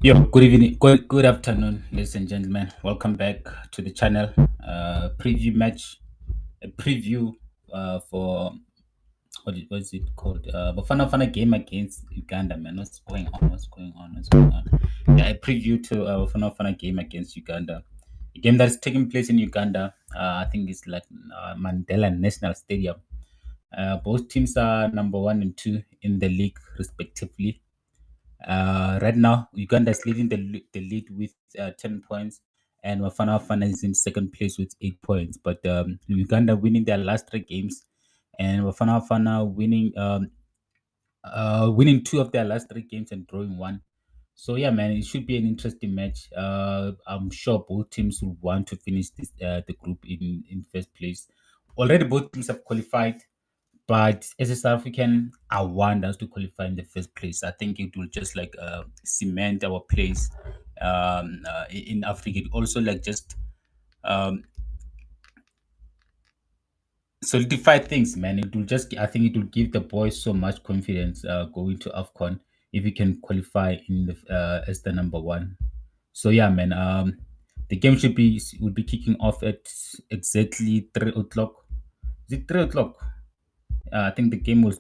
Yo, good evening, good afternoon, ladies and gentlemen. Welcome back to the channel. Preview match, a preview for what is it called? Bafana Bafana game against Uganda, man. What's going on? What's going on? What's going on? Yeah, a preview to Bafana Bafana game against Uganda. A game that is taking place in Uganda. I think it's like Mandela National Stadium. Both teams are number one and two in the league, respectively. Right now, Uganda is leading the lead with 10 points, and Wafana Wafana is in second place with 8 points. But Uganda winning their last three games, and Wafana Wafana winning two of their last three games and drawing one. So yeah, man, it should be an interesting match. I'm sure both teams will want to finish the group in first place. Already, both teams have qualified. But as a South African, I want us to qualify in the first place. I think it will just like cement our place in Africa. It also like just um, solidify things, man. It will just, I think it will give the boys so much confidence going to AFCON if we can qualify in the as the number one. So yeah, man. The game will be kicking off at exactly 3 o'clock. Is it 3 o'clock? I think the game will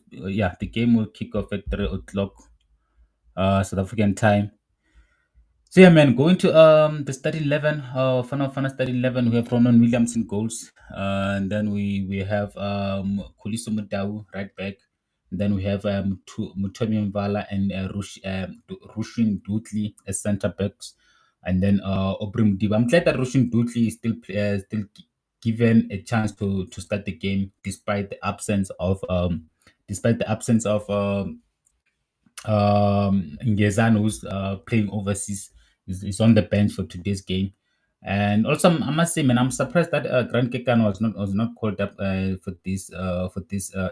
kick off at 3 o'clock South African time. So yeah, man, going to the starting 11, Fana starting 11, we have Ronan Williams in goals, and then we have Kuliso Mudau right back, and then we have Mutomi Mvala and Rushin Dudley as centre backs, and then Obrim Diba. I'm glad that Rushin Dudley is still given a chance to start the game despite the absence of Ngezan, who's playing overseas, is on the bench for today's game. And also, I must say, man, I'm surprised that Grant Kekan was not called up for this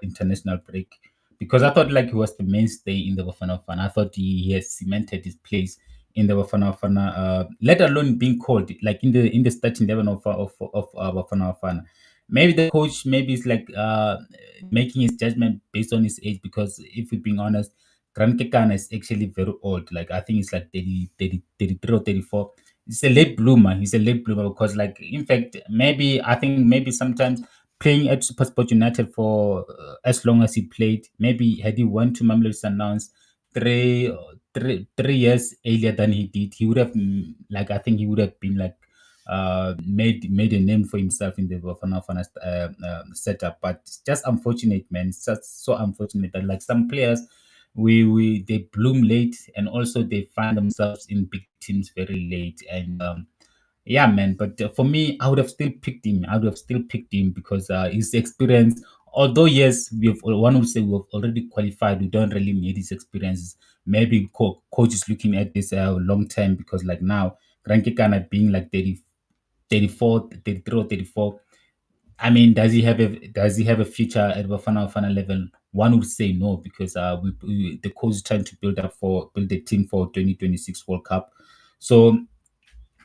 international break, because I thought like he was the mainstay in the Bafana Bafana. I thought he has cemented his place in the Bafana Bafana, let alone being called like in the starting 11 of Bafana Bafana. Maybe the coach maybe is like making his judgment based on his age, because if we're being honest, Grant Kekana is actually very old. Like I think it's like 33 or 34. He's a late bloomer. He's a late bloomer because, like, in fact, maybe sometimes playing at Supersport United for as long as he played, maybe had he went to Mamelodi Sundowns three years earlier than he did, he would have like I think he would have been like made a name for himself in the Bafana Bafana setup. But it's just unfortunate, man. It's just so unfortunate that like some players we they bloom late, and also they find themselves in big teams very late. And yeah, man. But for me, I would have still picked him. I would have still picked him because his experience. Although yes, one would say we've already qualified. We don't really need his experiences. Maybe coach is looking at this long term, because like now, Granke Kana being like 34, 33 or 34. I mean, does he have a future at Bafana Bafana level? One would say no, because the coach is trying to build a team for 2026 World Cup. So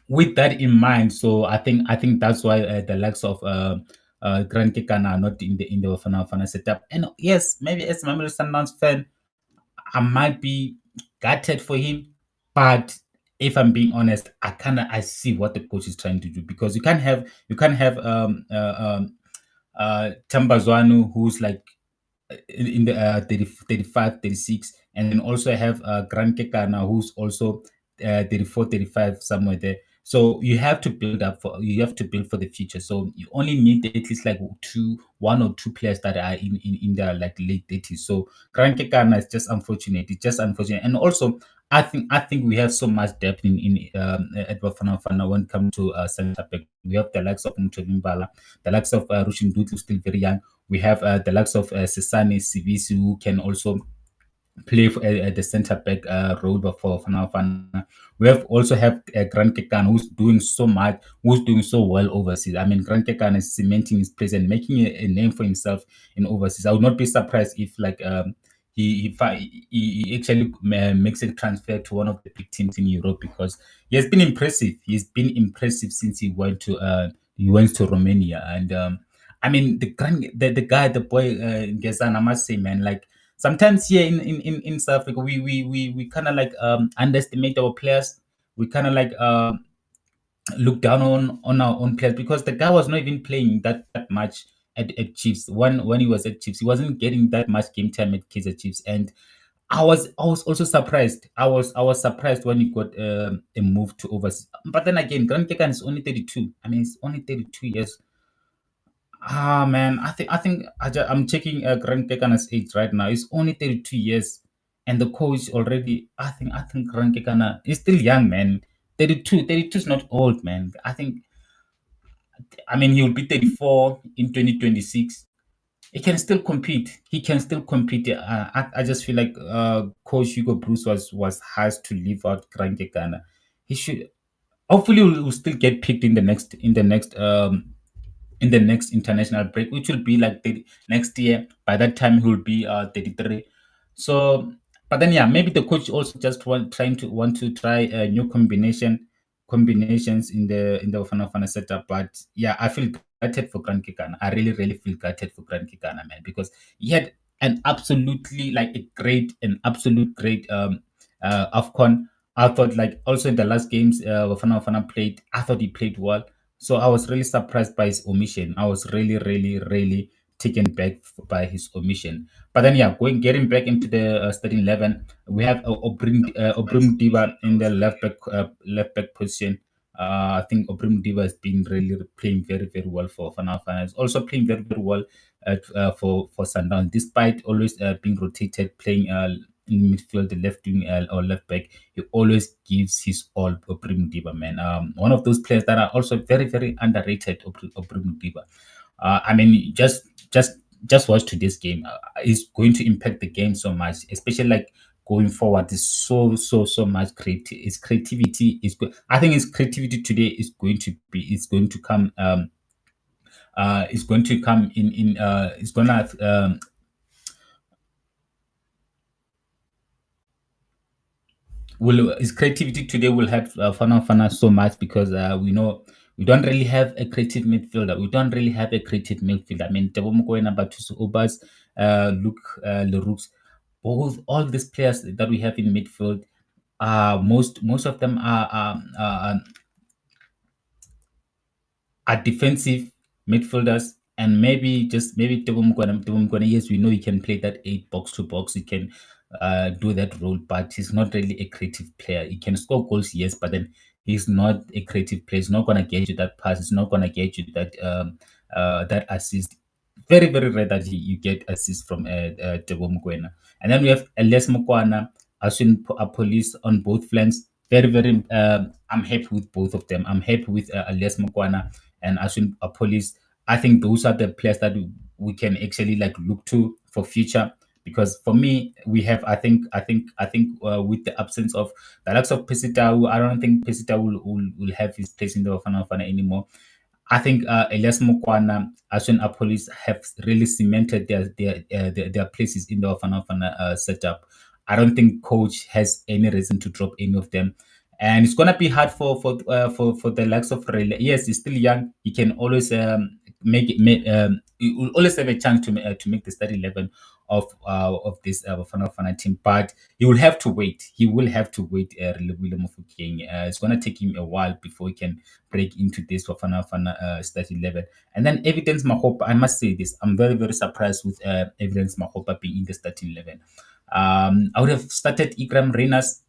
with that in mind, so I think that's why the likes of Grand Kekana are not in the Bafana Bafana setup. And yes, maybe as a Mamelodi Sundowns fan, I might be gutted for him, but if I'm being honest, I see what the coach is trying to do, because you can't have Tamba Zwane, who's like in the 30, 35, 36, and then also have Grand Kekana, who's also 34, 35, somewhere there. So you have to build for the future. So you only need at least like one or two players that are in their like late 30s. So Grand Kekana is just unfortunate. It's just unfortunate. And also, I think we have so much depth in at Bafana Bafana when it comes to centre back. We have the likes of Mtovimbala, the likes of Rushin Dutlu, still very young. We have the likes of Sesane Sibisi, who can also play at the centre back role for Fana Fana. We also have Grant Kekan, who's doing so much, who's doing so well overseas. I mean, Grant Kekan is cementing his place and making a name for himself in overseas. I would not be surprised if like he actually makes a transfer to one of the big teams in Europe, because he has been impressive. He's been impressive since he went to Romania. And I mean, the guy, the boy Ngezan, I must say, man, like sometimes here in South Africa, we kind of like underestimate our players. We kind of like look down on our own players because the guy was not even playing that much at Chiefs. When he was at Chiefs, he wasn't getting that much game time at KaiZer Chiefs, and I was also surprised. I was surprised when he got a move to overseas. But then again, Grant Kekan is only 32. I mean, he's only 32 years. Ah man, I'm checking Grant Kekana's age right now. He's only 32 years, and the coach already. I think Grant Kekana is still young, man. 32 is not old, man. I mean, he'll be 34 in 2026. He can still compete. He can still compete. I just feel like Coach Hugo Bruce has to leave out Grant Kekana. He should. Hopefully, will still get picked in the next international break, which will be like next year. By that time, he will be 33. So, but then yeah, maybe the coach also just want to try a new combinations in the Bafana Bafana setup. But yeah, I feel gutted for Grant Kekana. I really feel gutted for Grant Kekana, man, because he had an absolute great Afcon. I thought like also in the last games Bafana Bafana played, I thought he played well. So I was really surprised by his omission. I was really taken back by his omission. But then, yeah, getting back into the starting 11, we have Obrim Diva in the left back position. I think Obrim Diva has been really playing very well for Fana Fana. He's also playing very well for Sundown, despite always being rotated, playing in midfield, the left wing or left back. He always gives his all. Obrim Diva, man. One of those players that are also very underrated. Obrim Diva. I mean, just watch today's game. It's going to impact the game so much, especially like going forward. There's so much his creativity is good. I think his creativity today is going to come. It's going to come in. It's gonna will his creativity today will help Fana Fana so much because we know we don't really have a creative midfielder. We don't really have a creative midfielder. I mean, Tebo Mokoena, Batusu Obas, Luke Leroux, both all these players that we have in midfield, most of them are defensive midfielders, and maybe Tebo Mokoena, yes, we know he can play that 8 box to box. He can do that role, but he's not really a creative player. He can score goals, yes, but then he's not a creative player. He's not gonna get you that pass. He's not gonna get you that assist. Very rare that you get assist from Tebo Mokoena. And then we have Elias Mokwana, Ashwin Police on both flanks. Very. I'm happy with both of them. I'm happy with Elias Mokwana and Ashwin Police. I think those are the players that we can actually like look to for future. Because for me, we have with the absence of the likes of Pesita, I don't think Pesita will have his place in the Bafana Bafana anymore. I think Elias Mokwana, Ashwin Apolis have really cemented their places in the Bafana Bafana setup. I don't think coach has any reason to drop any of them, and it's gonna be hard for the likes of RELE. Yes, he's still young. He can always he will always have a chance to make the start 11 of this Bafana Bafana team, but he will have to wait. He will have to wait. MOFOKENG. It's gonna take him a while before he can break into this Bafana Bafana start 11. And then Evidence Mahopa. I must say this. I'm very surprised with Evidence Mahopa being in the starting 11. I would have started Ikram Renas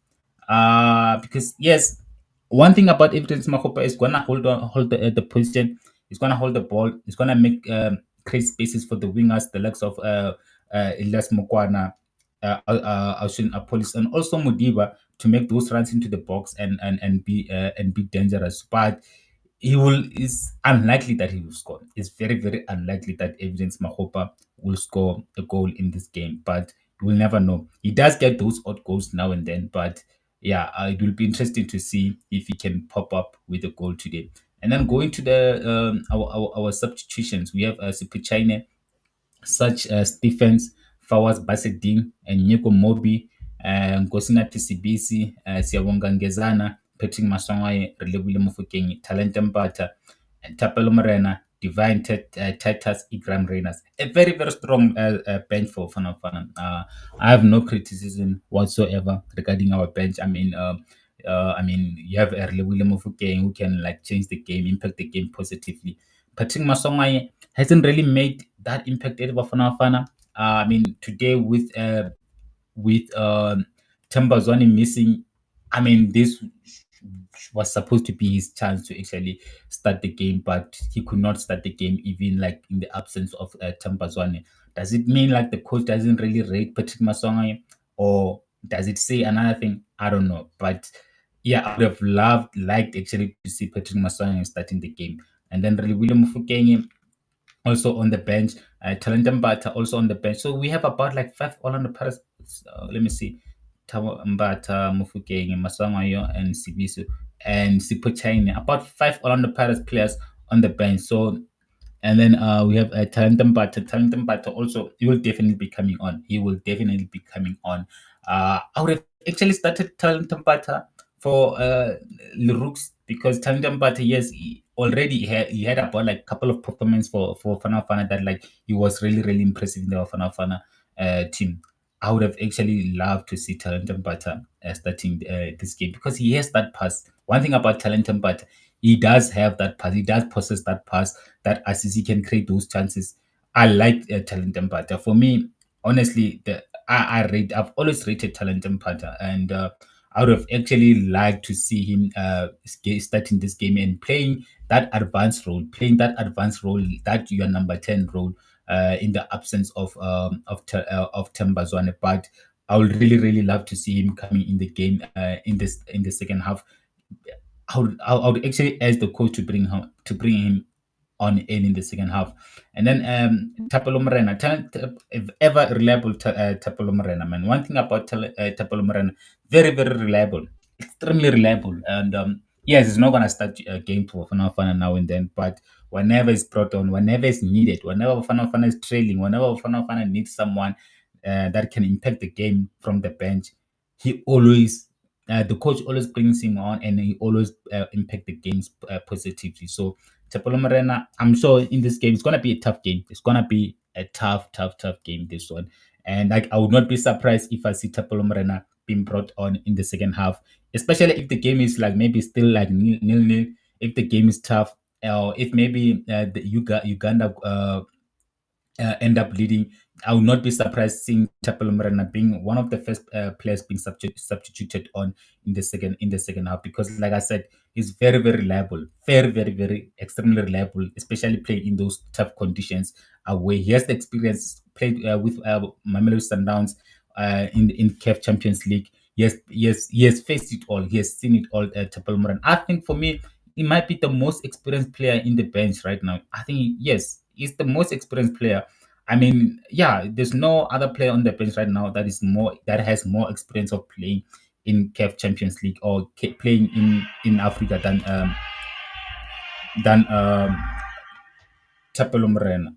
because yes, one thing about Evidence Mahopa is gonna hold the position. He's gonna hold the ball. He's gonna make create spaces for the wingers, the likes of Elias Mokwana, Austin Apolis, and also Mudiba to make those runs into the box and be dangerous. But it's unlikely that he will score. It's very unlikely that Evidence Mahopa will score a goal in this game. But we'll never know. He does get those odd goals now and then, but yeah, it will be interesting to see if he can pop up with a goal today. And then going to the our substitutions, we have Sipichane, such as Stephens, Fawaz Basedin, and Nyeko Mobi, Nkosina Tisibisi, Siyabonga Ngezana, Patrick Maswangaye, Relebile Mofokeng, Talent Mbata, and Tapelo Morena, Titus, Igram Reyners. A very, very strong bench for Fana Fana. I have no criticism whatsoever regarding our bench. I mean, you have a William Mofokeng who can like change the game, impact the game positively. Patrick Masongaye hasn't really made that impact at Bafana Fana. I mean, today with THEMBA ZAWNE missing, I mean, this was supposed to be his chance to actually start the game, but he could not start the game even like in the absence of THEMBA ZAWNE. Does it mean like the coach doesn't really rate Patrick Masongaye, or does it say another thing? I don't know, but yeah, I would have liked actually to see Patrick Masongaye starting the game, and then really William Mofokeng also on the bench. Talented Mbata also on the bench. So we have about like five Orlando Pirates. Let me see. Mbata, Mufukeng, Masangayo, and Sibisu, and Sipochaine. About five Orlando Pirates players on the bench. So and then we have Talented Mbata. Talented Mbata also, he will definitely be coming on. He will definitely be coming on. I would have actually started Talented Mbata for Leroux, because Talented Mbata, yes, he had about like a couple of performances for Fana Fana that like he was really, really impressive in the Fana Fana team. I would have actually loved to see Talented Mbata starting this game, because he has that pass. One thing about Talented Mbata, he does have that pass. He does possess that pass, that Assisi can create those chances. I like Talent Empata. For me, honestly, I've always rated Talent Empata, and I would have actually liked to see him starting this game and playing that advanced role, that your number 10 role, in the absence of Themba Zwane. But I would really, really love to see him coming in the game in the second half. I would actually ask the coach to bring him on in the second half. And then Tapelo Morena, ever reliable Tapelo Morena, man. One thing about Tapelo Morena, very, very reliable, extremely reliable. And yes, it's not going to start a game for Fana Fana now and then, but whenever it's brought on, whenever it's needed, whenever Fana Fana is trailing, whenever Fana Fana needs someone that can impact the game from the bench, he always the coach always brings him on, and he always impact the games positively. So Chapolo Morena, I'm sure in this game it's gonna be a tough game. It's gonna be a tough, tough, tough game, this one. And like I would not be surprised if I see Chapolo Morena being brought on in the second half, especially if the game is like maybe still like nil nil. If the game is tough, or if maybe the Uganda end up leading, I would not be surprised seeing Chapel Morena being one of the first players being substituted on in the second half, because, like I said, he's very, very reliable, very, very, very extremely reliable, especially playing in those tough conditions. Where he has the experience, played with Mamelodi Sundowns in CAF Champions League. He has faced it all. He has seen it all. Chapel Morena, I think for me, he might be the most experienced player in the bench right now. I think yes, he's the most experienced player. I mean, yeah, there's no other player on the bench right now that has more experience of playing in CAF Champions League, or playing in Africa than Chapelo Morena.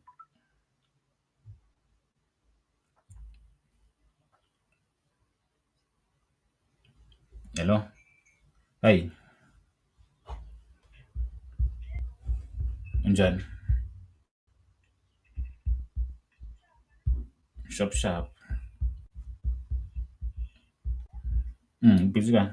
Hello, hey, Unjan, sharp sharp. Busy guy.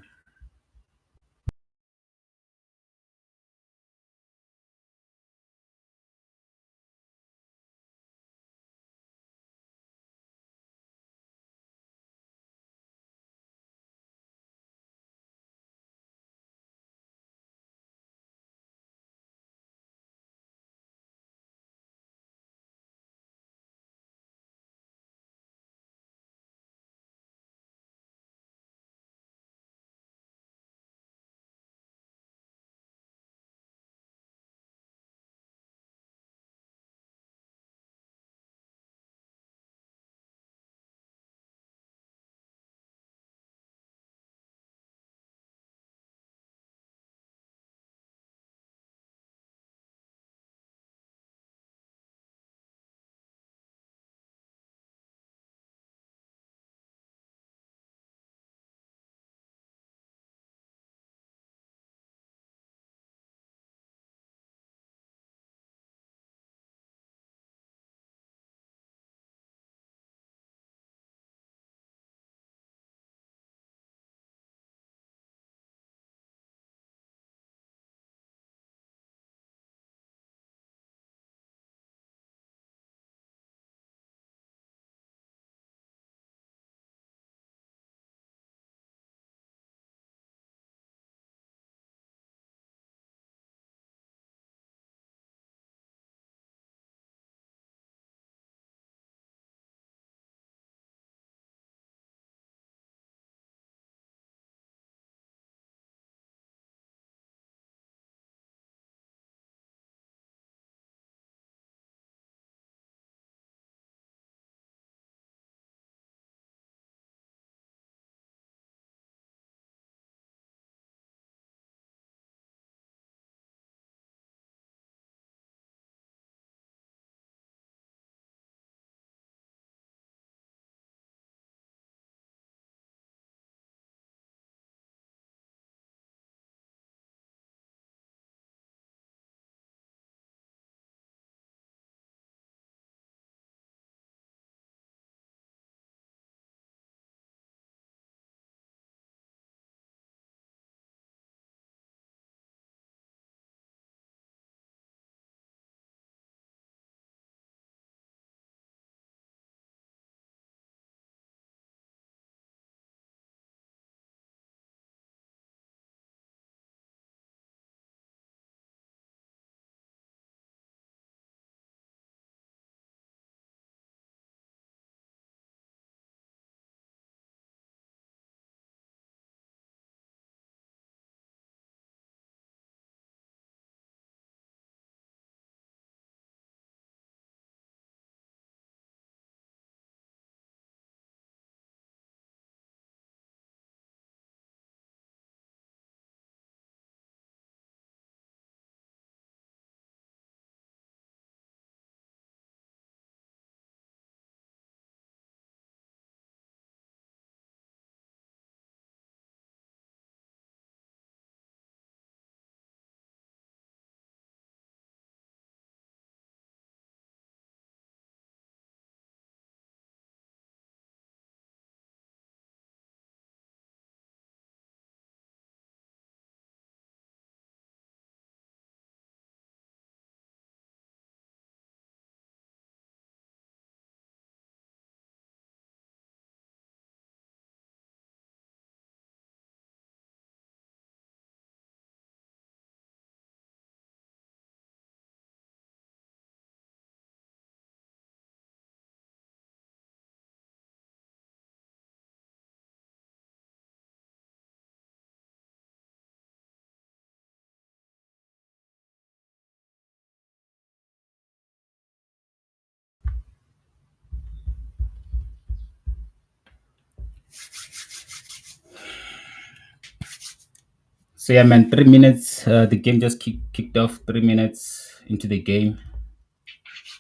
So yeah, man, 3 minutes. The game just kicked off. 3 minutes into the game.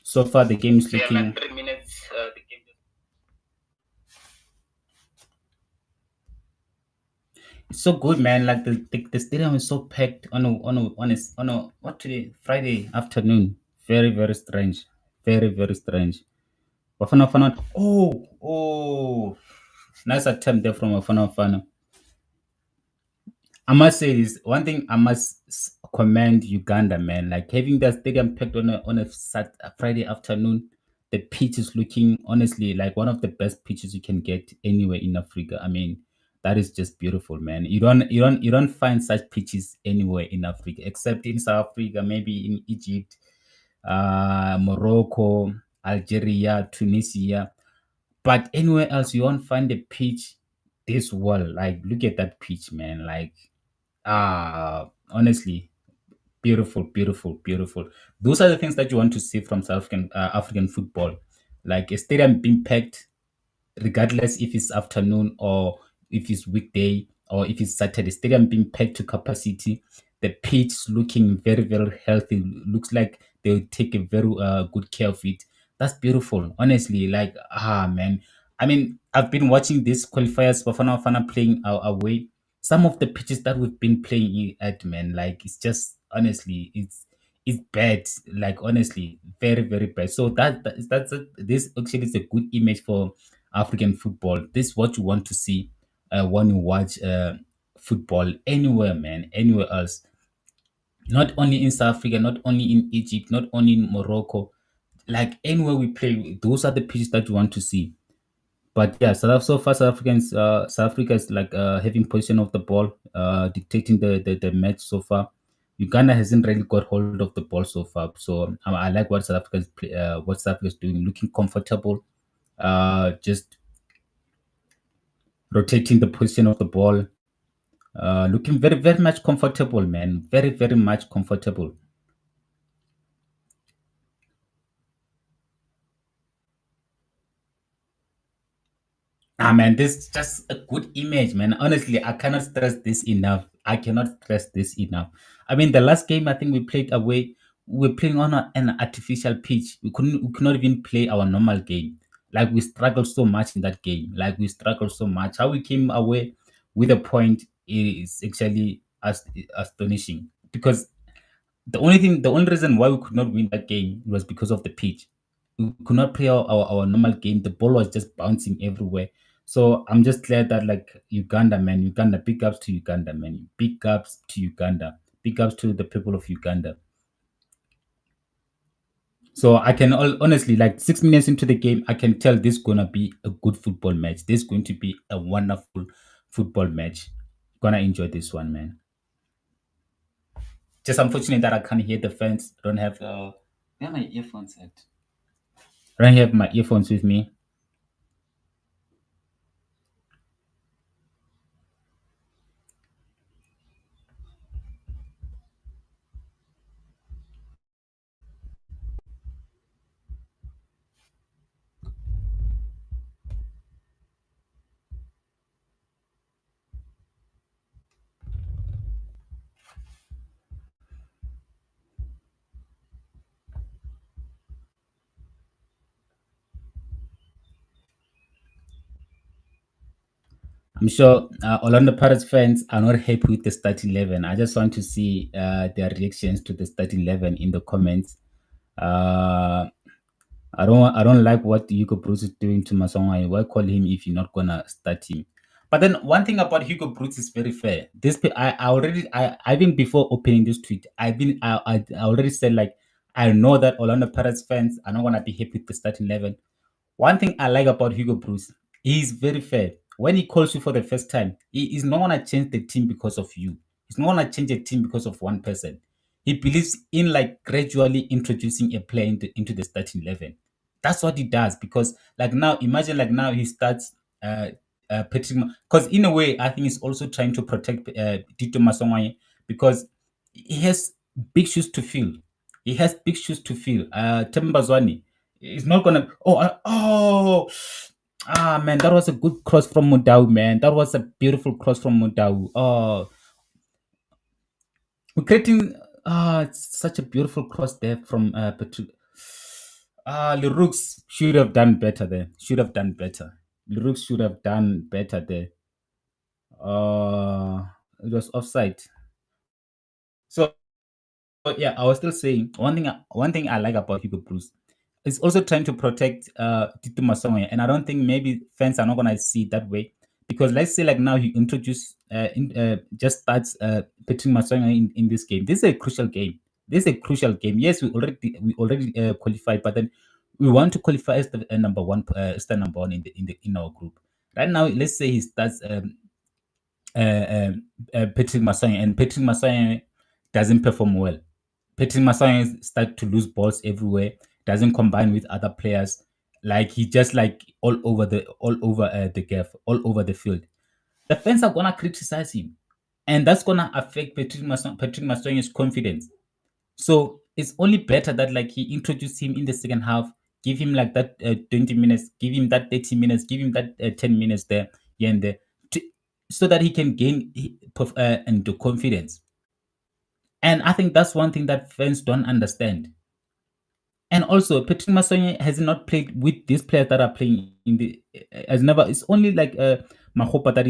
So far, the game is looking. 3 minutes. It's so good, man. Like the stadium is so packed on a what today? Friday afternoon. Very strange. Very strange. Bafana Bafana. Oh, nice attempt there from Bafana Bafana. I must say this one thing. I must commend Uganda, man. Like having that stadium packed on a Friday afternoon. The pitch is looking honestly like one of the best pitches you can get anywhere in Africa. I mean, that is just beautiful, man. You don't find such pitches anywhere in Africa except in South Africa, maybe in Egypt, Morocco, Algeria, Tunisia. But anywhere else, you won't find a pitch this well. Like, look at that pitch, man. Like, honestly, beautiful. Those are the things that you want to see from South African football. Like a stadium being packed, regardless if it's afternoon or if it's weekday or if it's Saturday. Stadium being packed to capacity. The pitch looking very healthy. Looks like they'll take a very good care of it. That's beautiful. Honestly, like man. I mean, I've been watching these qualifiers for Fana playing away. Some of the pitches that we've been playing at, man, like it's just honestly, it's bad. Like honestly, very bad. So this actually is a good image for African football. This is what you want to see when you watch football anywhere, man, anywhere else. Not only in South Africa, not only in Egypt, not only in Morocco. Like anywhere we play, those are the pitches that you want to see. But yeah, so far South Africa is like having possession of the ball, dictating the match so far. Uganda hasn't really got hold of the ball so far. So I like what South Africa is doing, looking comfortable, just rotating the position of the ball, looking very much comfortable, man. Very much comfortable. Man, this is just a good image, man. Honestly, I cannot stress this enough. I cannot stress this enough. I mean, the last game I think we played away, we were playing on an artificial pitch. We could not even play our normal game. Like we struggled so much in that game. Like we struggled so much. How we came away with a point is actually astonishing because the only reason why we could not win that game was because of the pitch. We could not play our normal game. The ball was just bouncing everywhere. So I'm just glad that like Uganda, man, Uganda, big ups to Uganda, man. Big ups to Uganda. Big ups to the people of Uganda. So I can honestly, like 6 minutes into the game, I can tell this is gonna be a good football match. This is going to be a wonderful football match. Gonna enjoy this one, man. Just unfortunate that I can't hear the fans. Don't have where are my earphones at? I don't have my earphones with me. I'm sure Orlando Pirates fans are not happy with the starting 11. I just want to see their reactions to the starting 11 in the comments. Uh, I don't like what Hugo Bruce is doing to Masonga. Why call him if you're not gonna start him? But then one thing about Hugo Bruce is very fair. I even before opening this tweet, I already said like I know that Orlando Pirates fans are not gonna be happy with the starting 11. One thing I like about Hugo Bruce, he's very fair. When he calls you for the first time, he is not gonna change the team because of you. He's not gonna change a team because of one person. He believes in like gradually introducing a player into the starting 11. That's what he does because like now, imagine like now he starts Patrick because in a way I think he's also trying to protect Tito Masongwaye because he has big shoes to fill. He has big shoes to fill. Themba Zwane is not gonna. Ah man, that was a good cross from Mudau, man. That was a beautiful cross from Mudau. Oh, we're creating such a beautiful cross there from Leroux should have done better there. Should have done better. Leroux should have done better there. It was offside. So but yeah, I was still saying one thing I like about Hugo Bruce is also trying to protect Tito Masonge, and I don't think maybe fans are not gonna see it that way because let's say like now he introduced just starts Patrick Masonge in this game. This is a crucial game. This is a crucial game. Yes, we already qualified, but then we want to qualify as the number one as the number one in our group. Right now, let's say he starts Patrick Masonge, and Patrick Masonge doesn't perform well. Patrick Masai start to lose balls everywhere. Doesn't combine with other players. Like he just like all over the gap, all over the field. The fans are gonna criticize him, and that's gonna affect Patrick Masai's confidence. So it's only better that like he introduce him in the second half, give him like that 20 minutes, give him that 30 minutes, give him that 10 minutes there, here and there, to, so that he can gain and the confidence. And I think that's one thing that fans don't understand. And also, Patrick Masonye has not played with these players that are playing in the. Has never. It's only like Mahopa that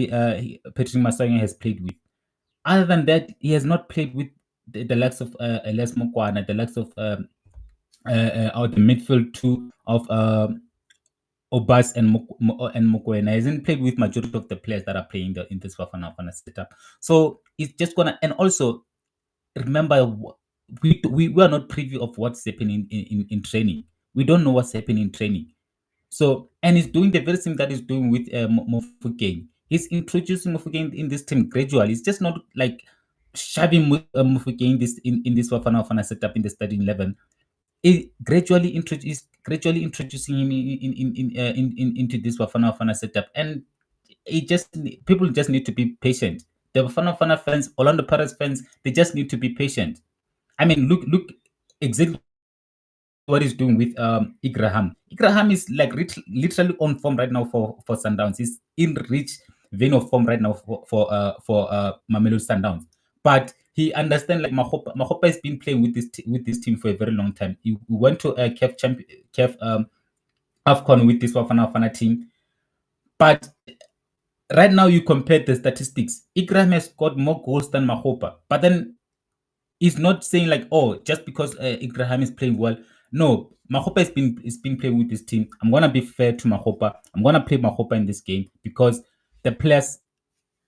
Patrick Masonye has played with. Other than that, he has not played with the likes of Les Mokwana, the likes of or the midfield two of Obas and and Mokoena. He hasn't played with majority of the players that are playing in this Bafana setup. So it's just gonna. And also, remember we are not privy of what's happening in training. We don't know what's happening in training. So and he's doing the very same that he's doing with Mofokeng. He's introducing Mofokeng in this team gradually. It's just not like shoving Mofokeng in this Wafana setup in the starting 11. It gradually introducing him into this Wafana setup, and it just people just need to be patient. The Bafana fans, Orlando Pirates fans, they just need to be patient. I mean, look exactly what he's doing with Igraham. Igraham is like literally on form right now for Sundowns. He's in rich vein of form right now for Mamelodi Sundowns. But he understands like Mahopa has been playing with this team for a very long time. He went to a CAF Afcon with this Wafana team. But right now you compare the statistics. Igraham has scored more goals than Mahopa. But then he's not saying like, oh, just because Igraham is playing well. No, Mahopa has been playing with this team. I'm gonna be fair to Mahopa. I'm gonna play Mahopa in this game because the players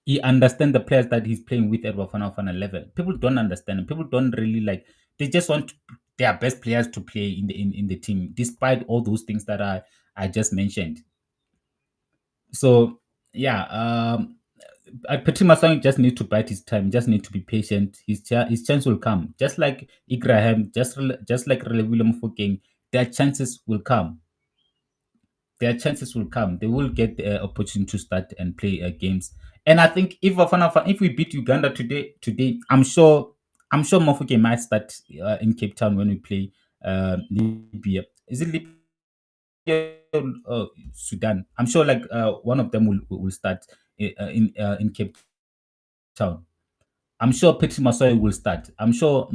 he understands the players that he's playing with at Bafana level. People don't understand. People don't really like. They just want their best players to play in the team, despite all those things that I just mentioned. So yeah, Petit Masang just need to bide his time. Just need to be patient. His chance will come. Just like Igrahim, just like William Fokeng, their chances will come. Their chances will come. They will get the opportunity to start and play games. And I think if we beat Uganda today, I'm sure Mofokeng might start in Cape Town when we play Libya. Is it Libya? Sudan. I'm sure like one of them will start in Cape Town. I'm sure Petit Masoy will start. I'm sure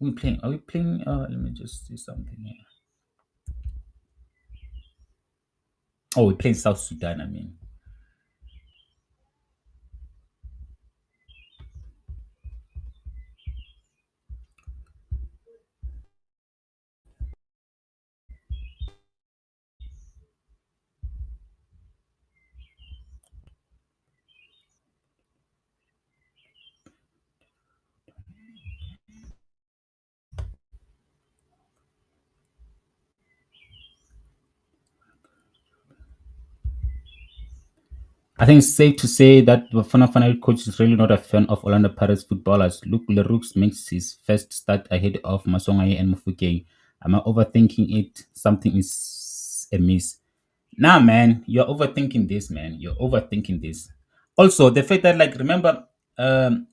we playing. Are we playing? Let me just see something here. Oh, we're playing South Sudan. I mean, I think it's safe to say that the Fana coach is really not a fan of Orlando Pirates footballers. Luke Leroux makes his first start ahead of Masongaye and Mufukeng. Am I overthinking it? Something is amiss. Nah, man, you're overthinking this, man. You're overthinking this. Also, the fact that, like, remember, um,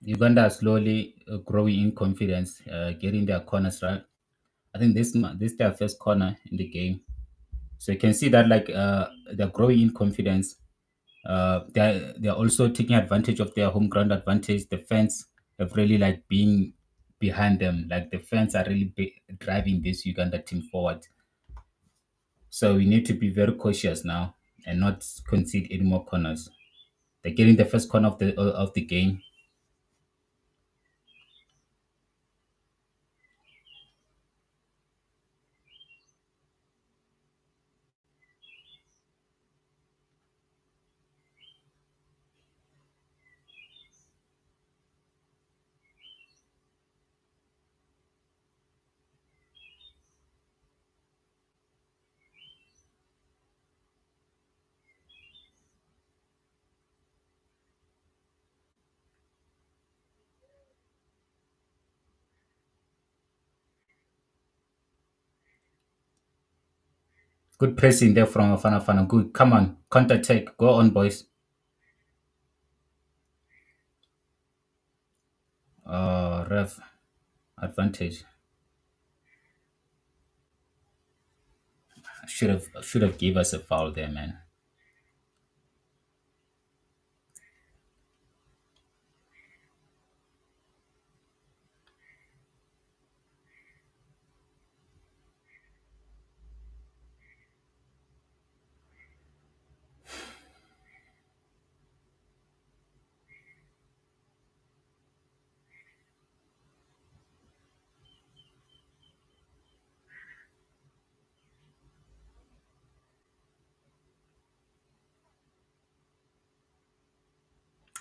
Uganda are slowly growing in confidence, getting their corners right. I think this is their first corner in the game, so you can see that like they're growing in confidence. They're also taking advantage of their home ground advantage. The fans have really like being behind them. Like the fans are really driving this Uganda team forward. So we need to be very cautious now and not concede any more corners. They're getting the first corner of the game. Good pressing there from Afana Fana. Good. Come on. Counter attack. Go on, boys. Ref advantage. Should have gave us a foul there, man.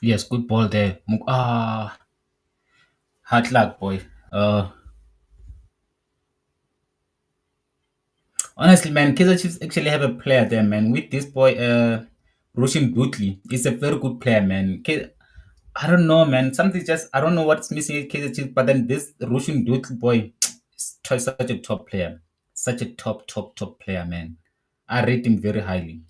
Yes, good ball there. Hard luck, boy. Honestly, man, Kaizer Chiefs actually have a player there, man. With this boy, Roshin Dutley, he's a very good player, man. I don't know, man. Something just I don't know what's missing at Kaizer Chiefs, but then this Roshin Dutley boy is such a top player, such a top player, man. I rate him very highly.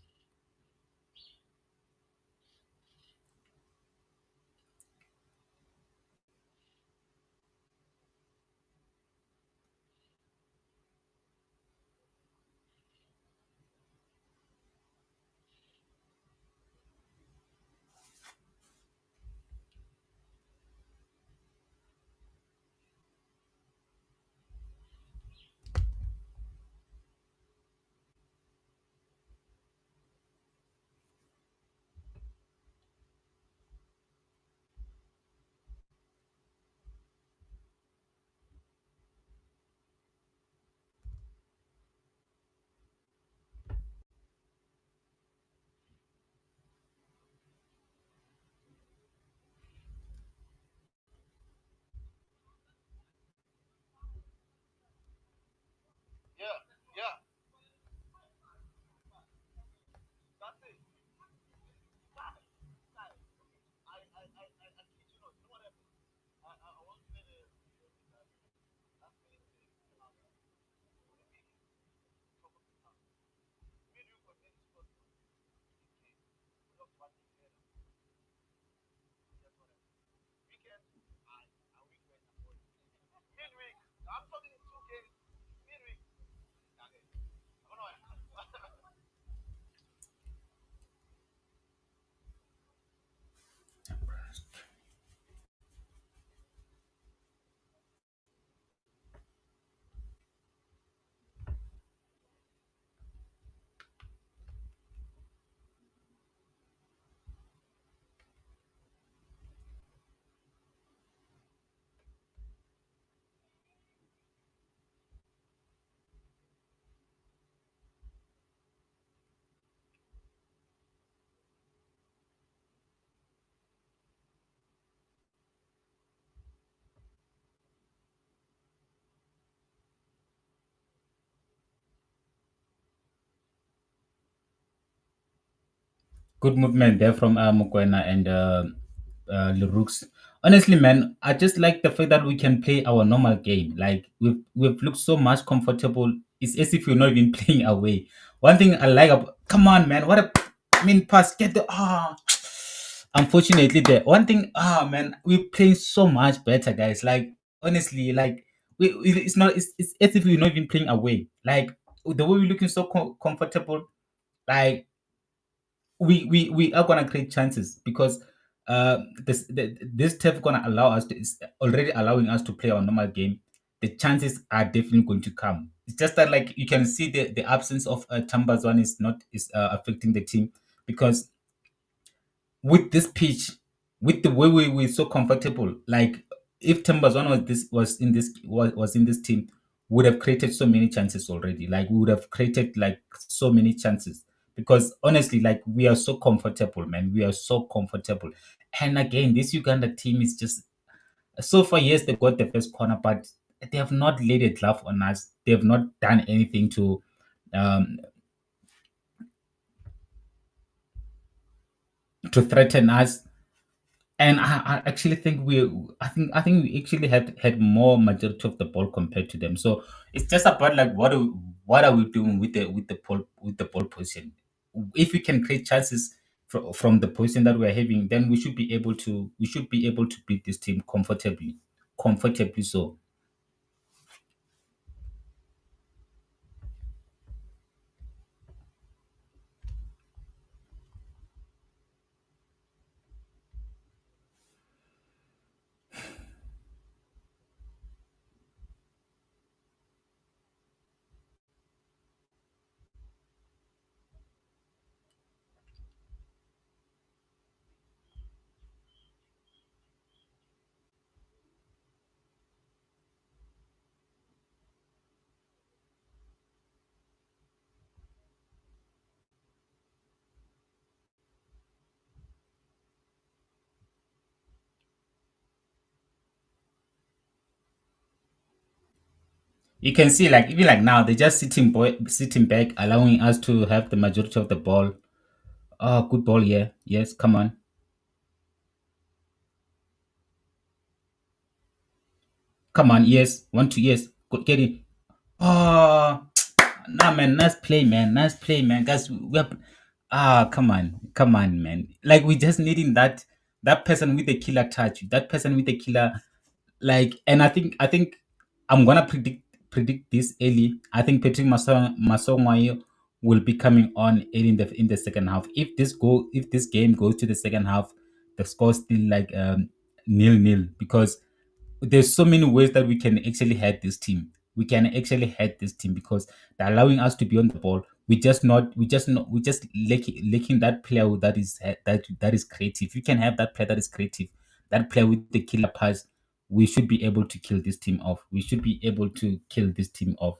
Good movement there from Mokoena and Leroux. Honestly, man, I just like the fact that we can play our normal game. Like we've looked so much comfortable. It's as if we're not even playing away. One thing I like about come on, man, what a I mean pass, get the unfortunately, the one thing, man, we're playing so much better, guys. Like honestly, like it's not, it's as if we're not even playing away. Like the way we're looking so comfortable, like we are gonna create chances because this turf gonna allow us to, is already allowing us to play our normal game. The chances are definitely going to come. It's just that like you can see the absence of Zwane is not is affecting the team because with this pitch, with the way we're so comfortable, like if Zwane was in this team, would have created so many chances already. Like we would have created like so many chances because honestly, like we are so comfortable, man. We are so comfortable. And again, this Uganda team is just so far. Yes, they've got the first corner, but they have not laid a glove on us. They have not done anything um, to threaten us. And I actually think I think we actually had more majority of the ball compared to them. So it's just about like what are we doing with the ball position? If we can create chances from the position that we're having, then we should be able to beat this team comfortably. So you can see like even like now they're just sitting back, allowing us to have the majority of the ball. Oh, good ball, yeah, yes, come on. Come on, yes. Want to, yes. Get it. Oh, nah, man. Nice play, man. Nice play, man. Guys, come on. Come on, man. Like, we just needing that person with the killer touch, that person with the killer, like, and I think I'm gonna predict this early. I think Patrick Masongwayo will be coming on early in the second half. If this game goes to the second half, the score still like 0-0 because there's so many ways that we can actually hurt this team. We can actually hurt this team because they're allowing us to be on the ball. We just lacking that player that is creative. You can have that player that is creative, that player with the killer pass. We should be able to kill this team off. We should be able to kill this team off.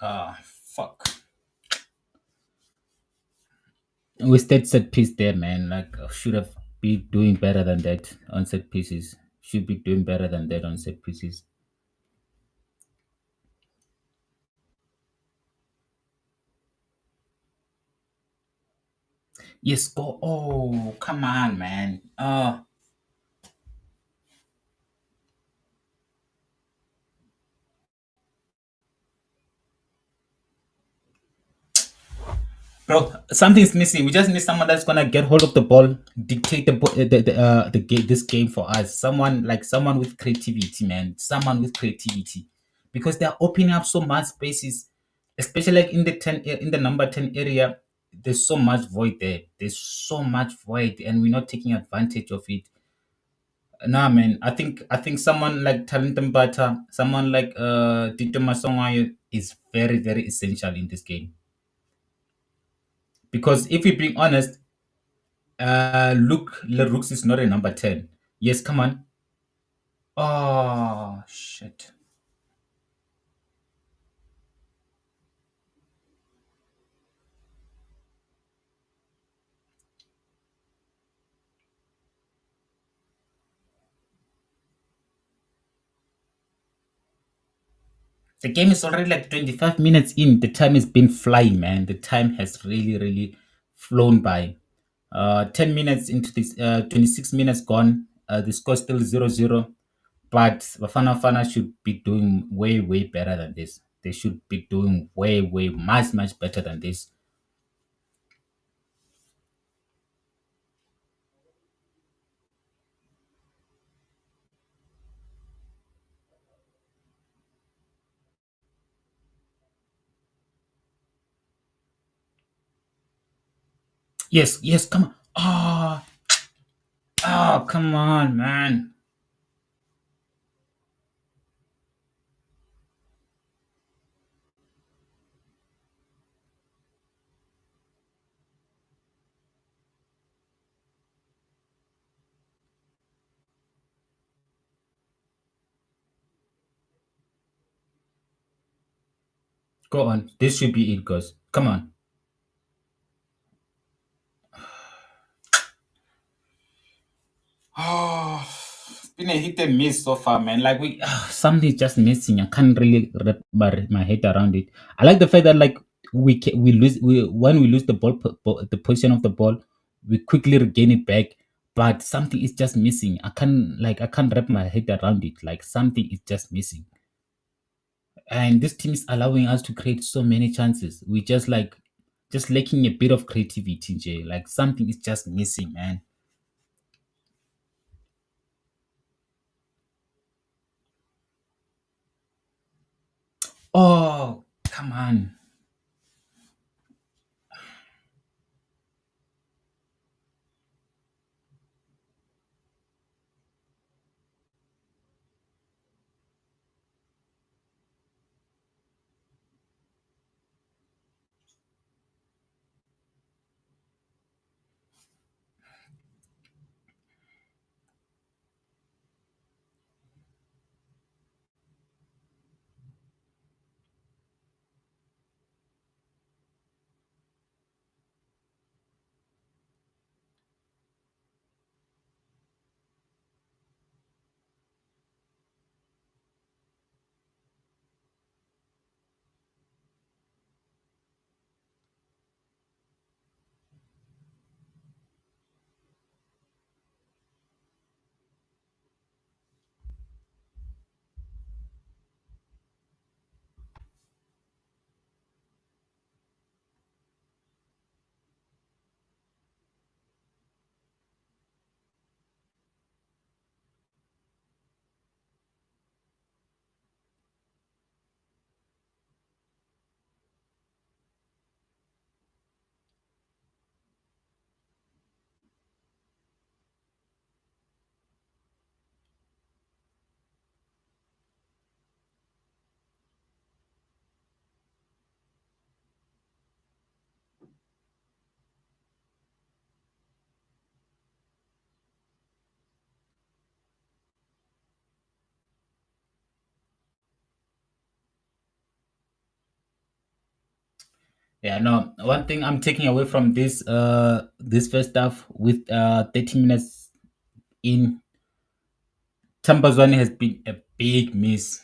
Ah, fuck. We stayed set piece there, man. Like, should have been doing better than that on set pieces. Should be doing better than that on set pieces. Yes, go. Oh, come on, man. Bro, something's missing. We just need someone that's gonna get hold of the ball, dictate this game for us. Someone with creativity, man. Someone with creativity, because they're opening up so much spaces, especially like in in the number 10 area. There's so much void there. There's so much void, and we're not taking advantage of it. Nah, man. I think someone like Talent Mbata, someone like Tito Masongayo is very very essential in this game, because if we're being honest, Luke Leroux is not a number 10. Yes, come on. Oh, shit. The game is already like 25 minutes in. The time has been flying, man. The time has really, really flown by. 10 minutes into this, 26 minutes gone. The score still 0-0. But Bafana Fana should be doing way, way better than this. They should be doing way, way, much, much better than this. Yes, yes, come on. Oh, come on, man. Go on. This should be it, guys. Come on. Oh, it's been a hit and miss so far, man. Like something's just missing. I can't really wrap my head around it. I like the fact that like we lose when we lose the ball, the position of the ball, we quickly regain it back. But something is just missing. I can't wrap my head around it. Like something is just missing. And this team is allowing us to create so many chances. We just lacking a bit of creativity, Jay. Like something is just missing, man. Oh, come on. Yeah, no. One thing I'm taking away from this first half with 30 minutes in, Zwane has been a big miss.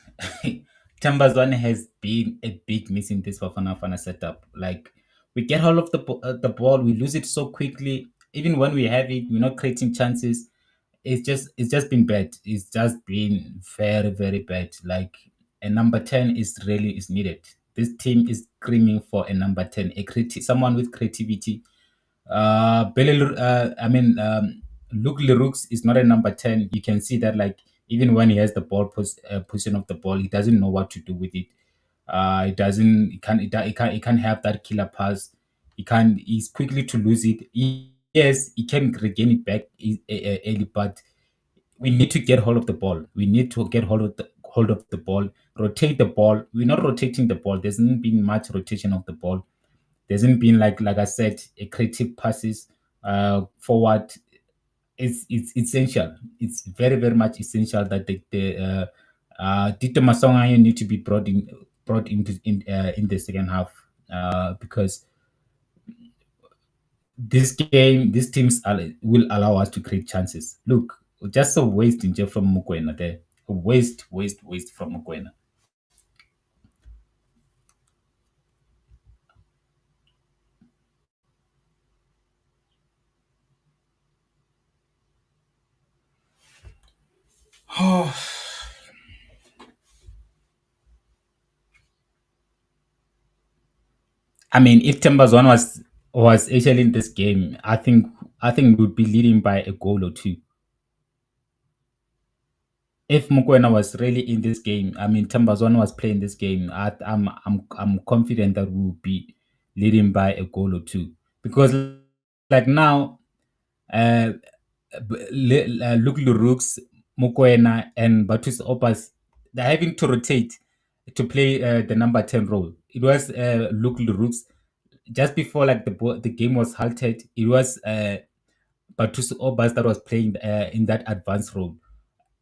Zwane has been a big miss in this Bafana Bafana setup. Like, we get hold of the ball, we lose it so quickly. Even when we have it, we're not creating chances. It's just been bad. It's just been very very bad. Like, a number 10 is needed. This team is screaming for a number 10, someone with creativity. Luke Leroux is not a number 10. You can see that, like, even when he has the position of the ball, he doesn't know what to do with it. He doesn't. He can't have that killer pass. He's quickly to lose it. Yes, he can regain it back early, but we need to get hold of the ball. We need to get hold of the ball, rotate the ball. We're not rotating the ball. There's not been much rotation of the ball. There hasn't been, like I said, a creative passes forward. It's essential. It's very very much essential that Tito Masonga need to be brought into in the second half, because these teams will allow us to create chances. Look, just a waste in from Mukwena there. A waste from Mukwena. I mean, if Zwane was actually in this game, I think we would be leading by a goal or two. If Mukwena was really in this game, I mean, Zwane was playing this game, I'm confident that we will be leading by a goal or two, because, like, now, uh, Luke Leroux, Mukwena, and Batus Opas, they're having to rotate to play the number 10 role. It was Luke Leroux just before, like, the game was halted. It was Batus Opas that was playing in that advanced role.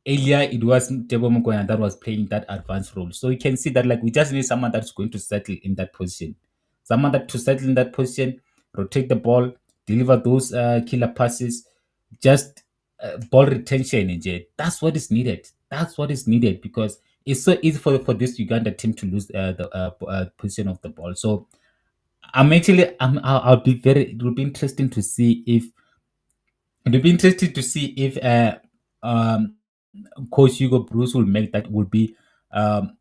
Earlier, it was Tebo Mukwena that was playing that advanced role. So you can see that, like, we just need someone that's going to settle in that position. Someone that to settle in that position, rotate the ball, deliver those killer passes, just ball retention. That's what is needed. That's what is needed, because it's so easy for this Uganda team to lose the position of the ball. So I'll be very. It will be interesting to see if um Coach Hugo Bruce will make that um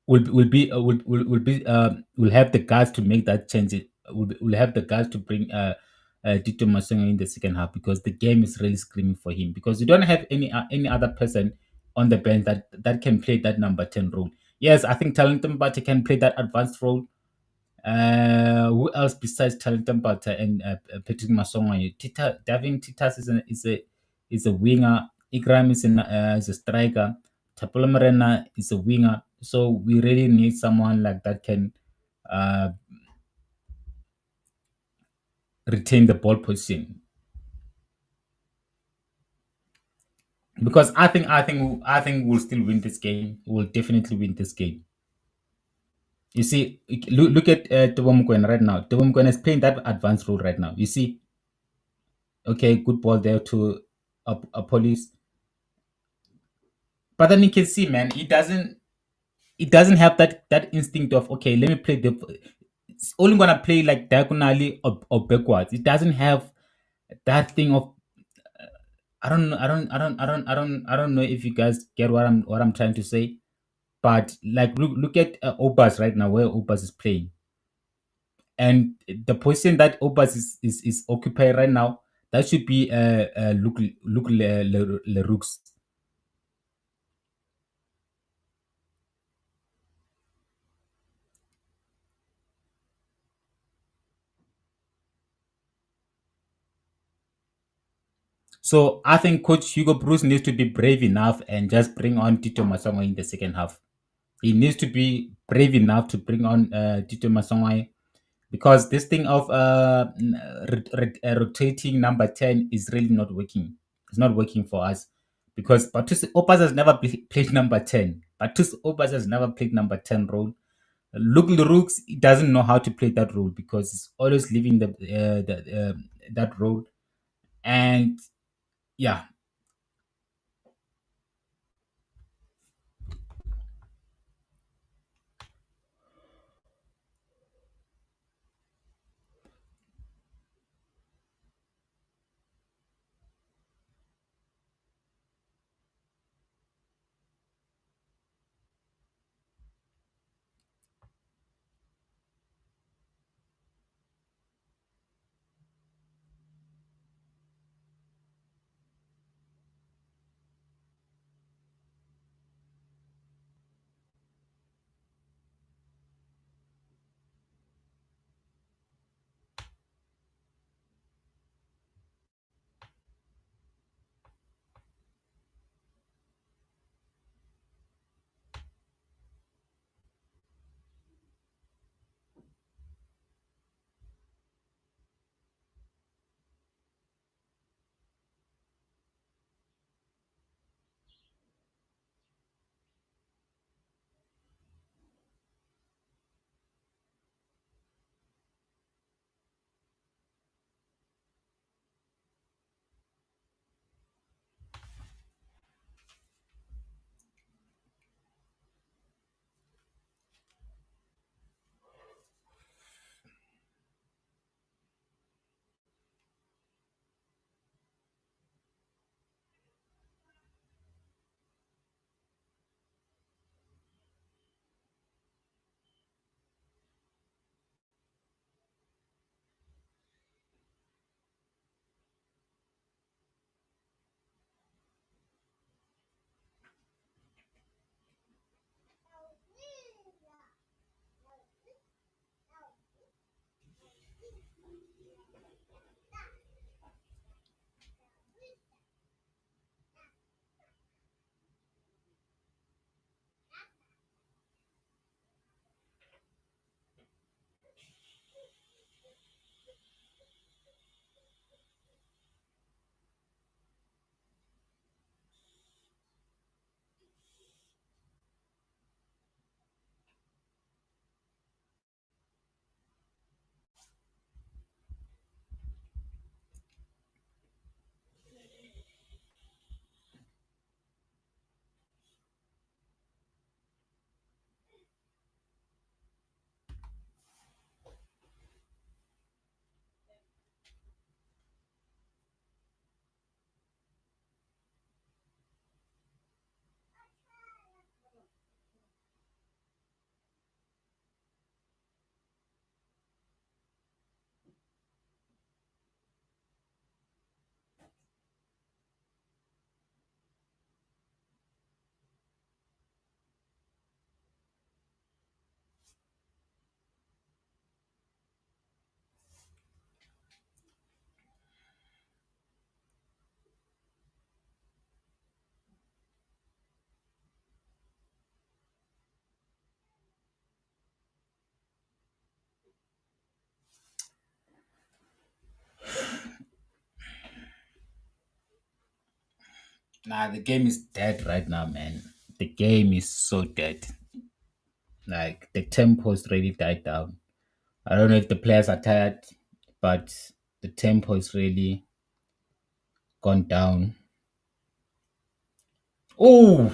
will be will have the guys to make that change. Will have the guys to bring Tito Masonga in the second half, because the game is really screaming for him, because you don't have any other person on the bench that can play that number 10 role. Yes, I think Talentum Bate can play that advanced role. Who else besides Talentum Bate and Patrick Masonga? Davin Titas is a winger. Ikram is a striker. Tapula Marena is a winger. So we really need someone like that can uh, retain the ball position, because I think we'll still win this game. We'll definitely win this game. You see, look at Tebo Mokoena right now. Tebo Mokoena is playing that advanced role right now. You see, okay, good ball there to a police, but then you can see, man, he doesn't have that instinct of, okay, let me play it's only gonna play like diagonally or backwards. It doesn't have that thing of, I don't know if you guys get what I'm trying to say, but, like, look at Obas right now, where Obas is playing, and the position that Obas is occupying right now, that should be Luke Leroux. So I think Coach Hugo Bruce needs to be brave enough and just bring on Tito Masongo in the second half. He needs to be brave enough to bring on Tito Masongo, because this thing of rotating number 10 is really not working. It's not working for us, because Batus Opas has never played number 10. Batus Opas has never played number 10 role. Look, the Rooks, he doesn't know how to play that role because he's always leaving that role. And yeah, nah, the game is dead right now, man. The game is so dead. Like the tempo's really died down. I don't know if the players are tired, but the tempo is really gone down. Oh,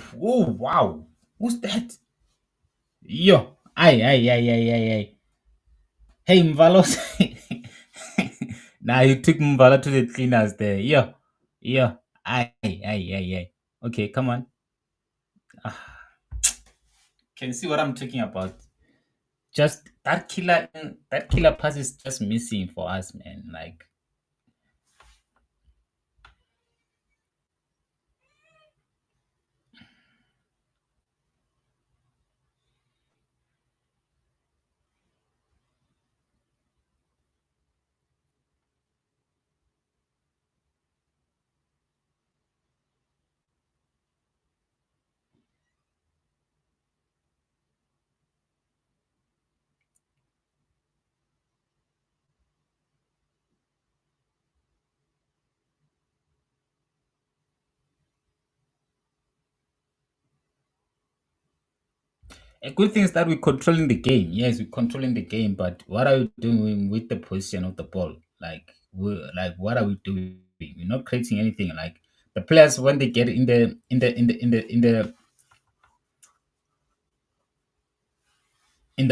wow. Who's that? Yo, ay. Hey, Mvalos. Nah, you took Mvala to the cleaners there. Yo, ay. Okay, come on. Ah, can you see what I'm talking about? Just that killer pass is just missing for us, man. Like, A good thing is that we're controlling the game. Yes, we're controlling the game, but what are we doing with the position of the ball? What are we doing? We're not creating anything. Like the players when they get in the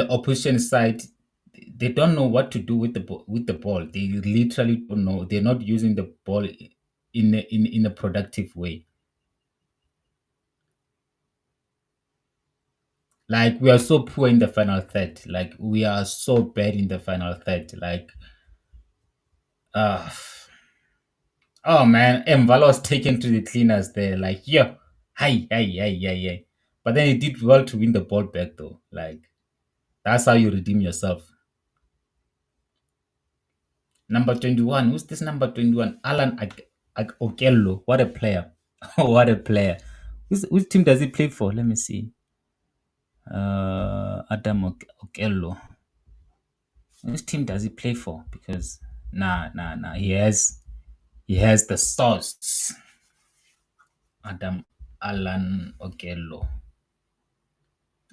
opposition side, they don't know what to do with with the ball. They literally don't know. They're not using the ball in a productive way. Like we are so poor in the final third. Like we are so bad in the final third. Like uh oh man, Mvala was taken to the cleaners there. Like yeah, hi, hi, hi, hi, hi. But then he did well to win the ball back though. Like that's how you redeem yourself. Number 21. Who's this number 21? Alan Okello. What a player. What a player. Which team does he play for? Let me see. Adam Okello. Which team does he play for? Because nah. He has the sauce. Adam Alan Okello.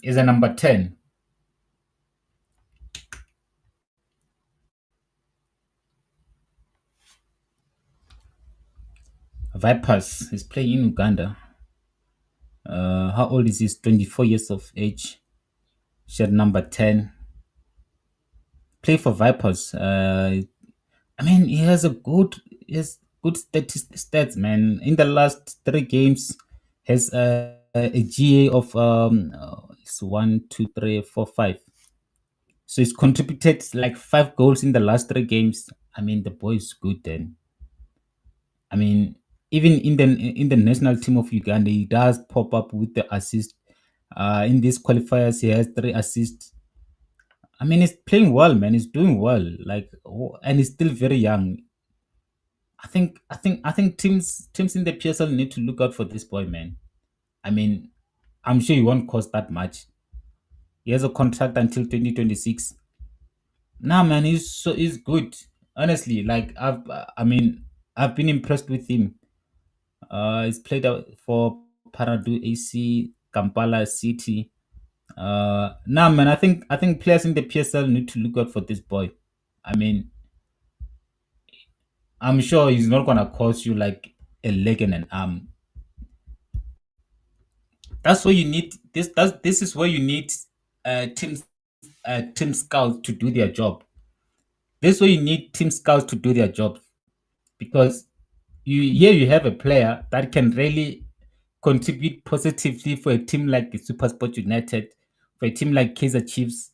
Is a number 10. Vipers. He's playing in Uganda. How old is he? 24 years of age. Shirt number 10. Play for Vipers. I mean, he has good stats, man. In the last 3 games, has a GA of it's 1, 2, 3, 4, 5. So he's contributed like 5 goals in the last 3 games. I mean, the boy is good. Then I mean, even in the national team of Uganda, he does pop up with the assist. In these qualifiers, he has 3 assists. I mean, he's playing well, man. He's doing well. And he's still very young. I think teams in the PSL need to look out for this boy, man. I mean, I'm sure he won't cost that much. He has a contract until 2026. Nah, man, he's good. Honestly, I've been impressed with him. He's played out for Paradu AC, Kampala City. Nah, man, I think players in the PSL need to look out for this boy. I mean, I'm sure he's not gonna cost you like a leg and an arm. That's where you need this. This is where you need teams team scouts to do their job. This is where you need team scouts to do their job because you have a player that can really contribute positively for a team like the SuperSport United, for a team like Kaizer Chiefs.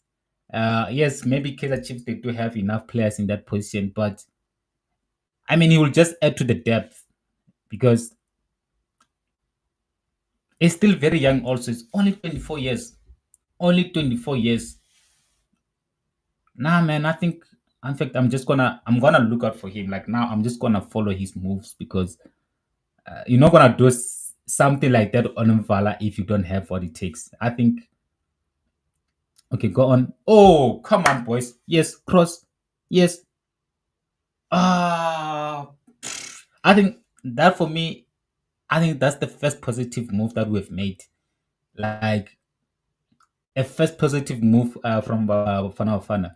Yes, maybe Kaizer Chiefs they do have enough players in that position, but I mean he will just add to the depth because he's still very young. Also, it's only 24 years. Only 24 years. Nah, man, I think in fact I'm gonna look out for him. Like now, I'm just gonna follow his moves because you're not gonna do something like that on Vala if you don't have what it takes. I think. Okay, go on. Oh, come on, boys. Yes, cross. Yes. Ah, I think that for me, I think that's the first positive move that we've made. Like a first positive move from Fana Fana.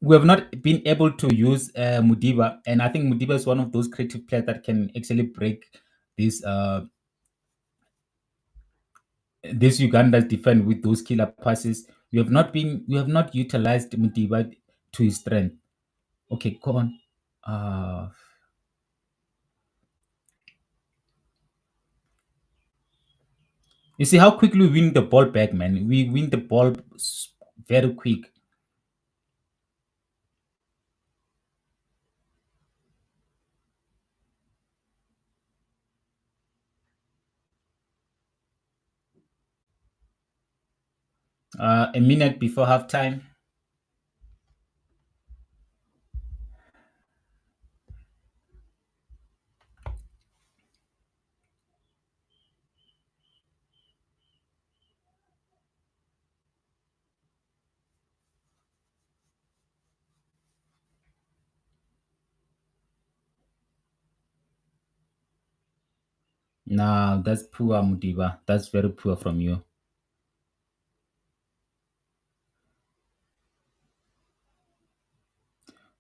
We have not been able to use Mudiba, and I think Mudiba is one of those creative players that can actually break this this Uganda's defense with those killer passes. We have not utilized Mudiba to his strength. Okay, go on. Uh, you see how quickly we win the ball back, man. We win the ball very quick. A minute before halftime. Nah, that's poor, Mudiba. That's very poor from you.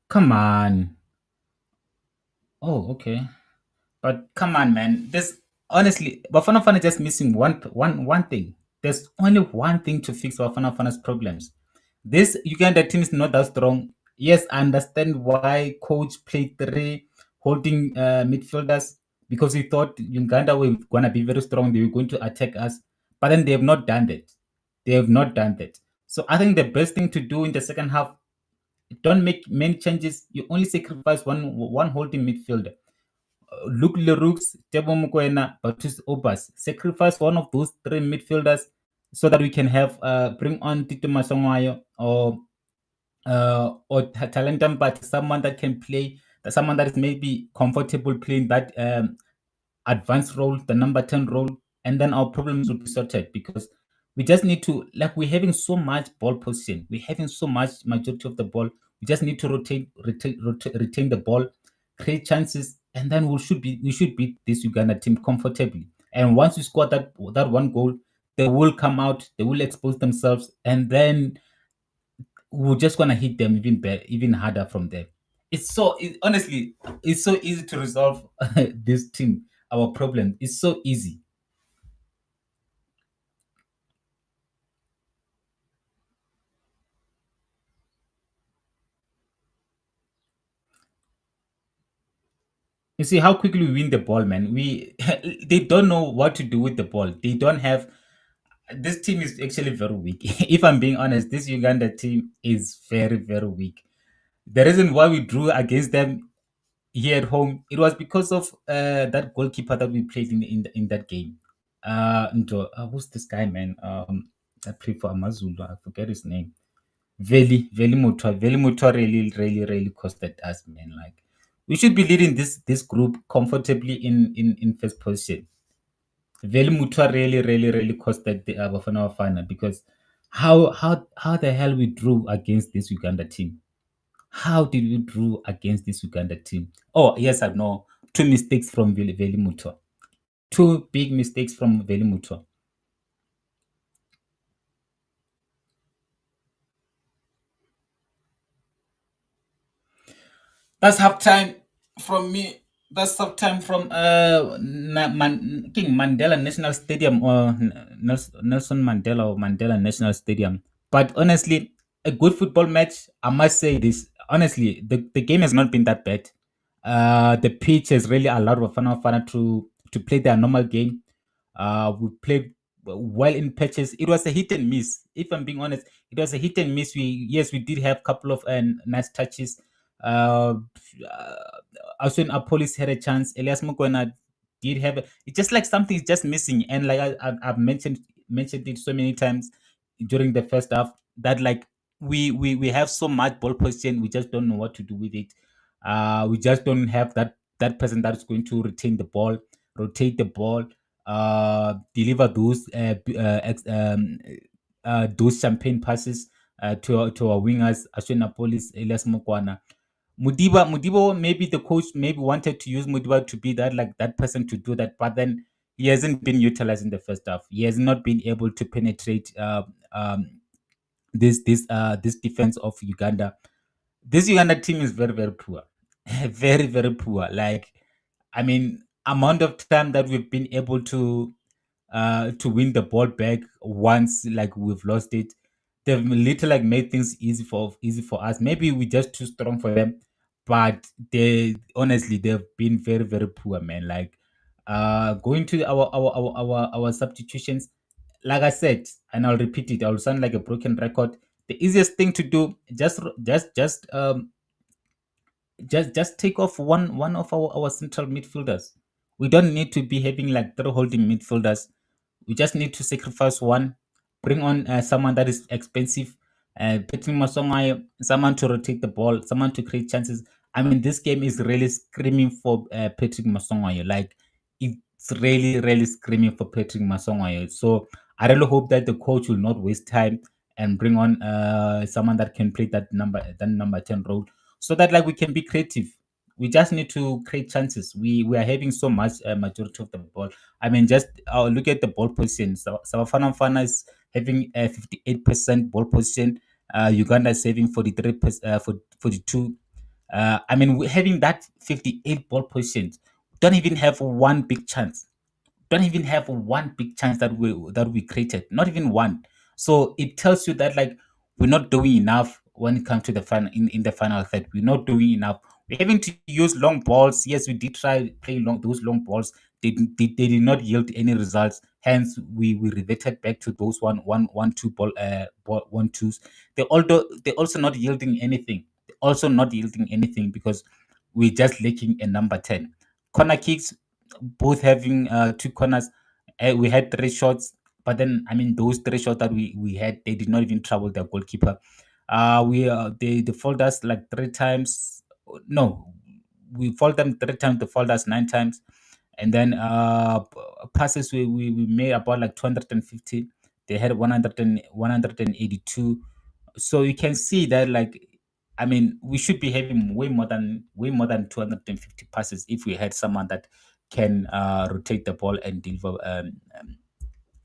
Come on. Oh, okay. But come on, man. There's honestly, Bafana Fana just missing one thing. There's only one thing to fix Bafana Fana's problems. This Uganda team is not that strong. Yes, I understand why coach played three holding midfielders because he thought Uganda were gonna be very strong. They were going to attack us, but then they have not done that. They have not done that. So I think the best thing to do in the second half, don't make many changes. You only sacrifice one holding midfielder. Luke Leroux, Tebo Mukwena, Patrice Obas. Sacrifice one of those three midfielders so that we can have bring on Tito Masongayo or Talentum, but someone that can play, someone that is maybe comfortable playing that advanced role, the number 10 role, and then our problems will be sorted because we just need to, like, we're having so much ball position, we're having so much majority of the ball. We just need to retain the ball, create chances, and then we should beat this Uganda team comfortably. And once we score that one goal, they will come out, they will expose themselves, and then we're just gonna hit them even harder from there. Honestly, it's so easy to resolve this team. Our problem is so easy. You see how quickly we win the ball, man. We they don't know what to do with the ball. They don't have. This team is actually very weak. If I'm being honest, this Uganda team is very very weak. The reason why we drew against them here at home, it was because of that goalkeeper that we played in that game. Who's this guy, man? I play for Amazulu. I forget his name. Veli Mutwa really costed us, man. Like we should be leading this group comfortably in first position. Veli Mutwa really costed the Bafana final because how the hell we drew against this Uganda team? How did we drew against this Uganda team? Oh yes, I know. Two mistakes from Veli Mutwa. Two big mistakes from Veli Mutwa. That's halftime from me. That's halftime from King Mandela National Stadium or Nelson Mandela or Mandela National Stadium. But honestly, a good football match. I must say this honestly, the game has not been that bad. The pitch has really allowed Bafana to play their normal game. We played well in patches. It was a hit and miss. If I'm being honest, it was a hit and miss. We did have a couple of nice touches. Also, Apolis had a chance. Elias Mugwana did have it's just like something is just missing. And like I've mentioned it so many times during the first half that like we have so much ball position, we just don't know what to do with it. We just don't have that person that is going to retain the ball, rotate the ball, deliver those champagne passes to our wingers, Ashwin Police, Elias Mokwana. Mudibo, maybe the coach maybe wanted to use Mudiba to be that person to do that, but then he hasn't been utilized in the first half. He has not been able to penetrate this defense of Uganda. This Uganda team is very very poor, very poor. Like, I mean, amount of time that we've been able to win the ball back once, like we've lost it. They've literally like made things easy for us. Maybe we're just too strong for them, but they've been very very poor, man. Like, going to our substitutions, like I said, and I'll repeat it. I'll sound like a broken record. The easiest thing to do, just take off one of our central midfielders. We don't need to be having like three holding midfielders. We just need to sacrifice one, bring on someone that is expensive, Patrick Masongayo, someone to rotate the ball, someone to create chances. I mean, this game is really screaming for Patrick Masongayo. Like, it's really screaming for Patrick Masongayo. So I really hope that the coach will not waste time and bring on someone that can play that number 10 role so that like we can be creative. We just need to create chances. We are having so much majority of the ball. I mean, just look at the ball position. So Savafana Fana is having 58% ball position. Uganda is having 43%, 42. I mean, having that 58 ball positions, don't even have one big chance. Don't even have one big chance that we created. Not even one. So it tells you that like we're not doing enough when it comes to the final in the final third. We're not doing enough. We're having to use long balls. Yes, we did try playing those long balls. They did not yield any results. Hence, we reverted back to those one two ball 1-2s. They also not yielding anything. They're also not yielding anything because we're just lacking a number 10. Corner kicks, both having two corners. We had three shots, but then I mean those three shots that we had, they did not even trouble their goalkeeper. They fouled us like three times. No, we fouled them three times. They fouled us 9 times, and then passes we made about like 250. They had 182. So you can see that like I mean we should be having way more than 250 passes if we had someone that can rotate the ball and deliver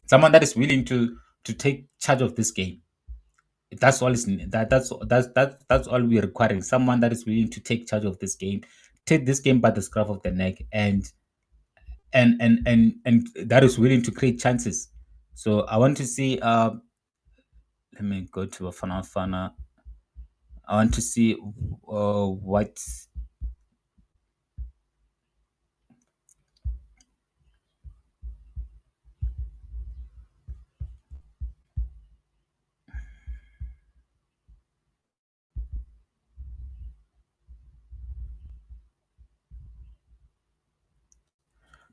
someone that is willing to take charge of this game. That's all is that's all we're requiring. Someone that is willing to take charge of this game, take this game by the scruff of the neck, and that is willing to create chances. So I want to see. Let me go to a Fana. I want to see what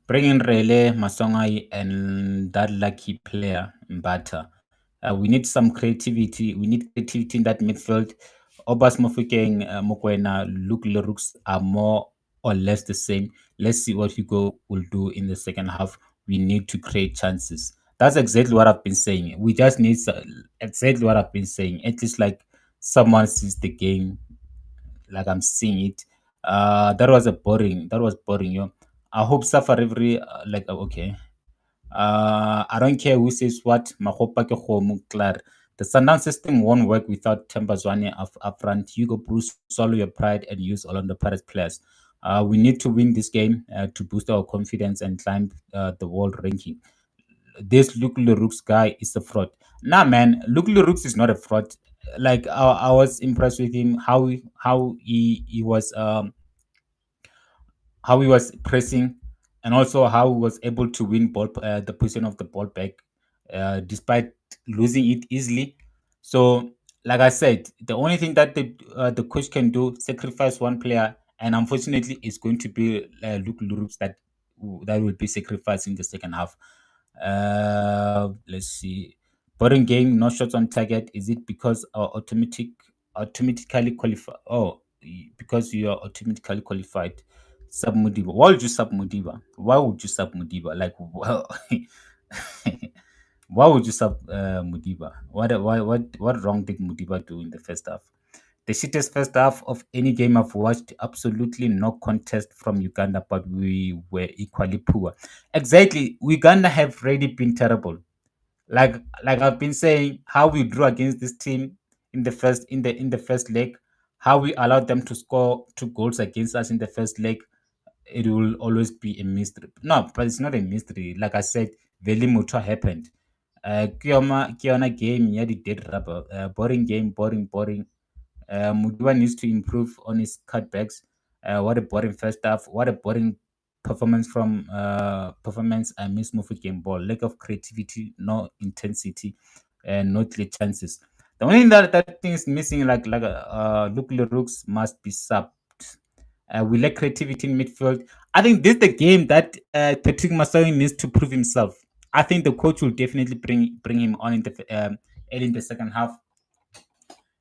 bring in Rele, Masongai, and that lucky player, Mbata. We need some creativity. We need creativity in that midfield. Obas Mofokeng, Mokwena, Luke Leroux are more or less the same. Let's see what Hugo will do in the second half. We need to create chances. That's exactly what I've been saying. We just need exactly what I've been saying. At least like someone sees the game like I'm seeing it. That was a boring. That was boring, yo. I hope Suffer every like okay. I don't care who says what. Mahopa ke kgomo, clar. The Sundown system won't work without Themba Zwane up front. Hugo Bruce, swallow your pride and use all on the Pirates players. We need to win this game to boost our confidence and climb the world ranking. This Luke Leroux guy is a fraud. Nah, man, Luke Leroux is not a fraud. Like I was impressed with him how he was pressing, and also how he was able to win the position of the ball back, despite losing it easily. So, like I said, the only thing that the coach can do sacrifice one player, and unfortunately, it's going to be Luke Leroux that will be sacrificed in the second half. Let's see. Boring game, no shots on target. Is it because our automatically qualified? Oh, because you are automatically qualified. Sub Mudiba. Why would you sub Mudiba? Why would you sub Mudiba? Like, well, why would you sub Mudiba? What wrong did Mudiba do in the first half? The shittest first half of any game I've watched. Absolutely no contest from Uganda, but we were equally poor. Exactly, Uganda have already been terrible. Like I've been saying, how we drew against this team in the first leg, how we allowed them to score 2 goals against us in the first leg, it will always be a mystery. No, but it's not a mystery. Like I said, Veli Mutua happened. Kiona game, yeah, the dead rubber. Boring game, boring. Mudiwa needs to improve on his cutbacks. What a boring first half. What a boring performance. I miss Mofokeng ball. Lack of creativity, no intensity, and no clear chances. The only thing that thing is missing, Luke Leroux must be subbed. We lack creativity in midfield. I think this is the game that Patrick Masai needs to prove himself. I think the coach will definitely bring him on in the early in the second half.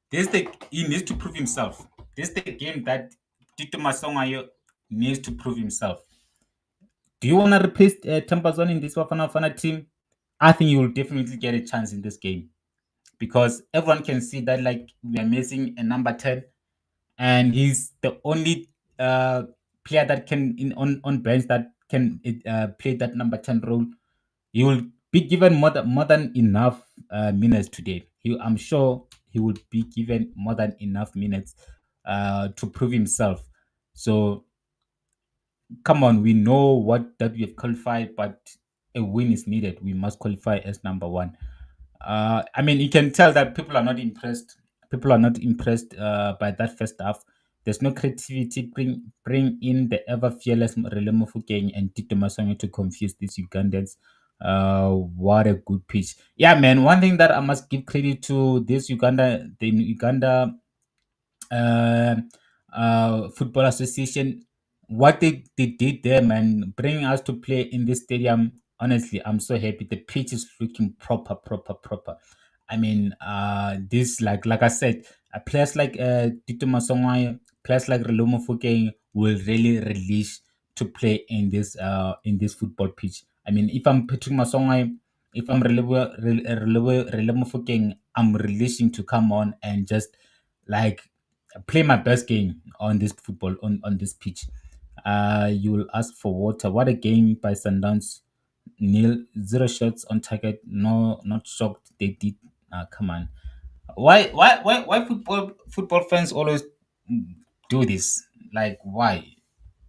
He needs to prove himself. This is the game that Tito Masongayo needs to prove himself. Do you want to replace Tempazon in this Wafana Fana team? I think you will definitely get a chance in this game because everyone can see that like we are missing a number 10, and he's the only player that can on bench that can play that number 10 role. He will be given more than enough minutes today. I'm sure he will be given more than enough minutes to prove himself. So come on, we know what that we have qualified, but a win is needed. We must qualify as number one. I mean, you can tell that people are not impressed. People are not impressed by that first half. There's no creativity. Bring in the ever fearless RELE Mofokeng and Tito Masongo to confuse these Ugandans. What a good pitch. Yeah, man. One thing that I must give credit to this Uganda uh, Football Association, what they did there, man, bringing us to play in this stadium. Honestly, I'm so happy. The pitch is looking proper, proper, proper. I mean, this like I said, players like Tito Masongwayo, players like Relomo Fokeng will really release to play in this football pitch. I mean, if I'm Patrick Masongwayo, if I'm Relomo Fokeng, I'm releasing to come on and just like play my best game on this football on this pitch. You will ask for water. What a game by Sundowns. Nil, zero shots on target. No, not shocked. They did. Come on. Why football fans always do this? Like why?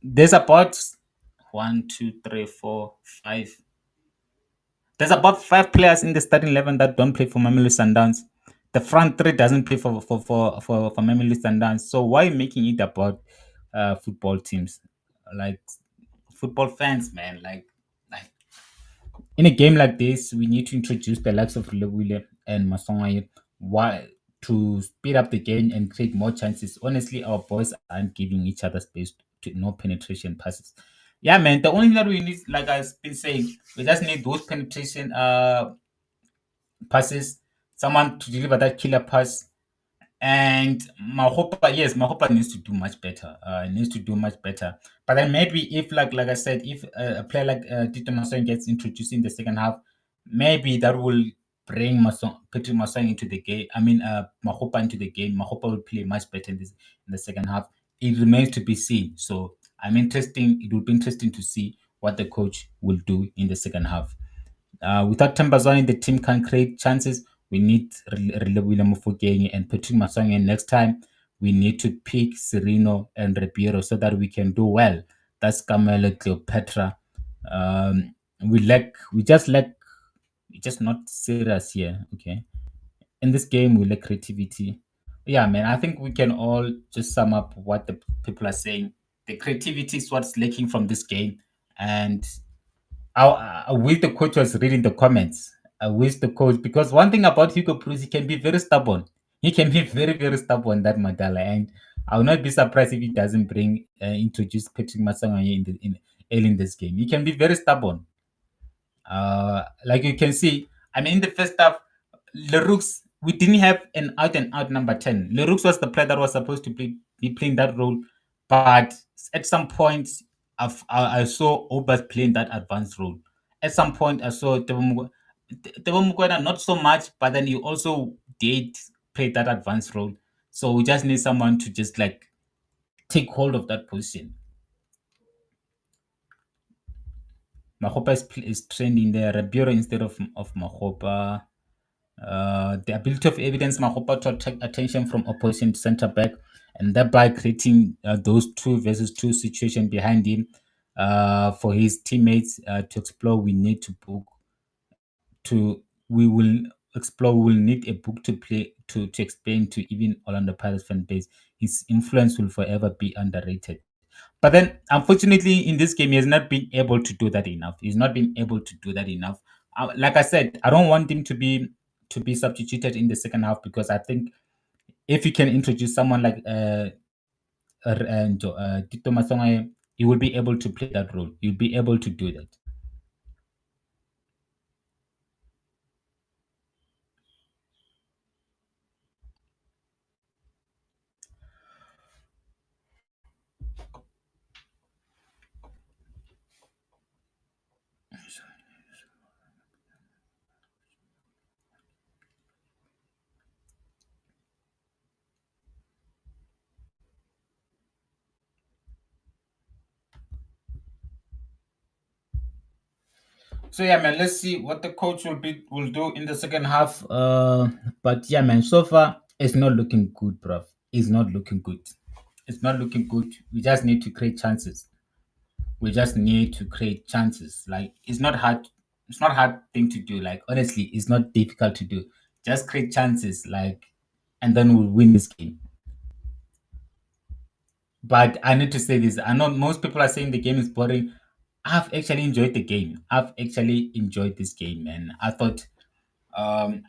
There's about one, two, three, four, five. There's about five players in the starting 11 that don't play for Mamelodi Sundowns. The front three doesn't play for Mamelodi Sundowns. So why making it about football teams? Like football fans, man. Like in a game like this, we need to introduce the likes of Lewile and Masongaye. Why to speed up the game and create more chances? Honestly, our boys aren't giving each other space to no penetration passes. Yeah, man. The only thing that we need, like I've been saying, we just need those penetration passes, someone to deliver that killer pass. And Mahopa, yes, Mahopa needs to do much better. Needs to do much better. But then maybe if, like I said, if a player like Tito Masong gets introduced in the second half, maybe that will bring Petri Masong into the game. I mean, Mahopa into the game. Mahopa will play much better in the second half. It remains to be seen. So I'm interesting. It will be interesting to see what the coach will do in the second half. Without Zwane, the team can create chances. We need William Mofokeng and Patrick Masonge. Next time, we need to pick Sirino and Ribeiro so that we can do well. That's Camelo Cleopatra. We just not serious here. Okay. In this game, we lack creativity. Yeah, man, I think we can all just sum up what the people are saying. The creativity is what's lacking from this game. And I wish the coach was reading the comments. I wish the coach, because one thing about Hugo Preez, he can be very stubborn. He can be very, very stubborn, that Magala. And I will not be surprised if he doesn't introduce Patrick Masanga early in this game. He can be very stubborn. Like you can see, I mean, in the first half, Leroux, we didn't have an out and out number 10. Leroux was the player that was supposed to be playing that role, but at some point, I saw Obas playing that advanced role. At some point, I saw Tebo Mukwena not so much, but then he also did play that advanced role. So we just need someone to just like take hold of that position. Mahopa is trending there. Ribeiro instead of Mahopa. The ability of evidence Mahopa to attract attention from opposition center back and thereby creating those two versus two situation behind him for his teammates to explore. We will explore. We will need a book to play to explain to even Orlando Pirates fan base. His influence will forever be underrated. But then, unfortunately, in this game, he has not been able to do that enough. He's not been able to do that enough. Like I said, I don't want him to be substituted in the second half because I think if you can introduce someone like Tito Masonga, he will be able to play that role. He'll be able to do that. So yeah, man, let's see what the coach will do in the second half. But yeah, man, so far it's not looking good, bro. It's not looking good. It's not looking good. We just need to create chances. We just need to create chances. Like it's not hard. It's not hard thing to do. Like honestly, it's not difficult to do. Just create chances. Like, and then we'll win this game. But I need to say this. I know most people are saying the game is boring. I've actually enjoyed the game. I've actually enjoyed this game, and I thought, um,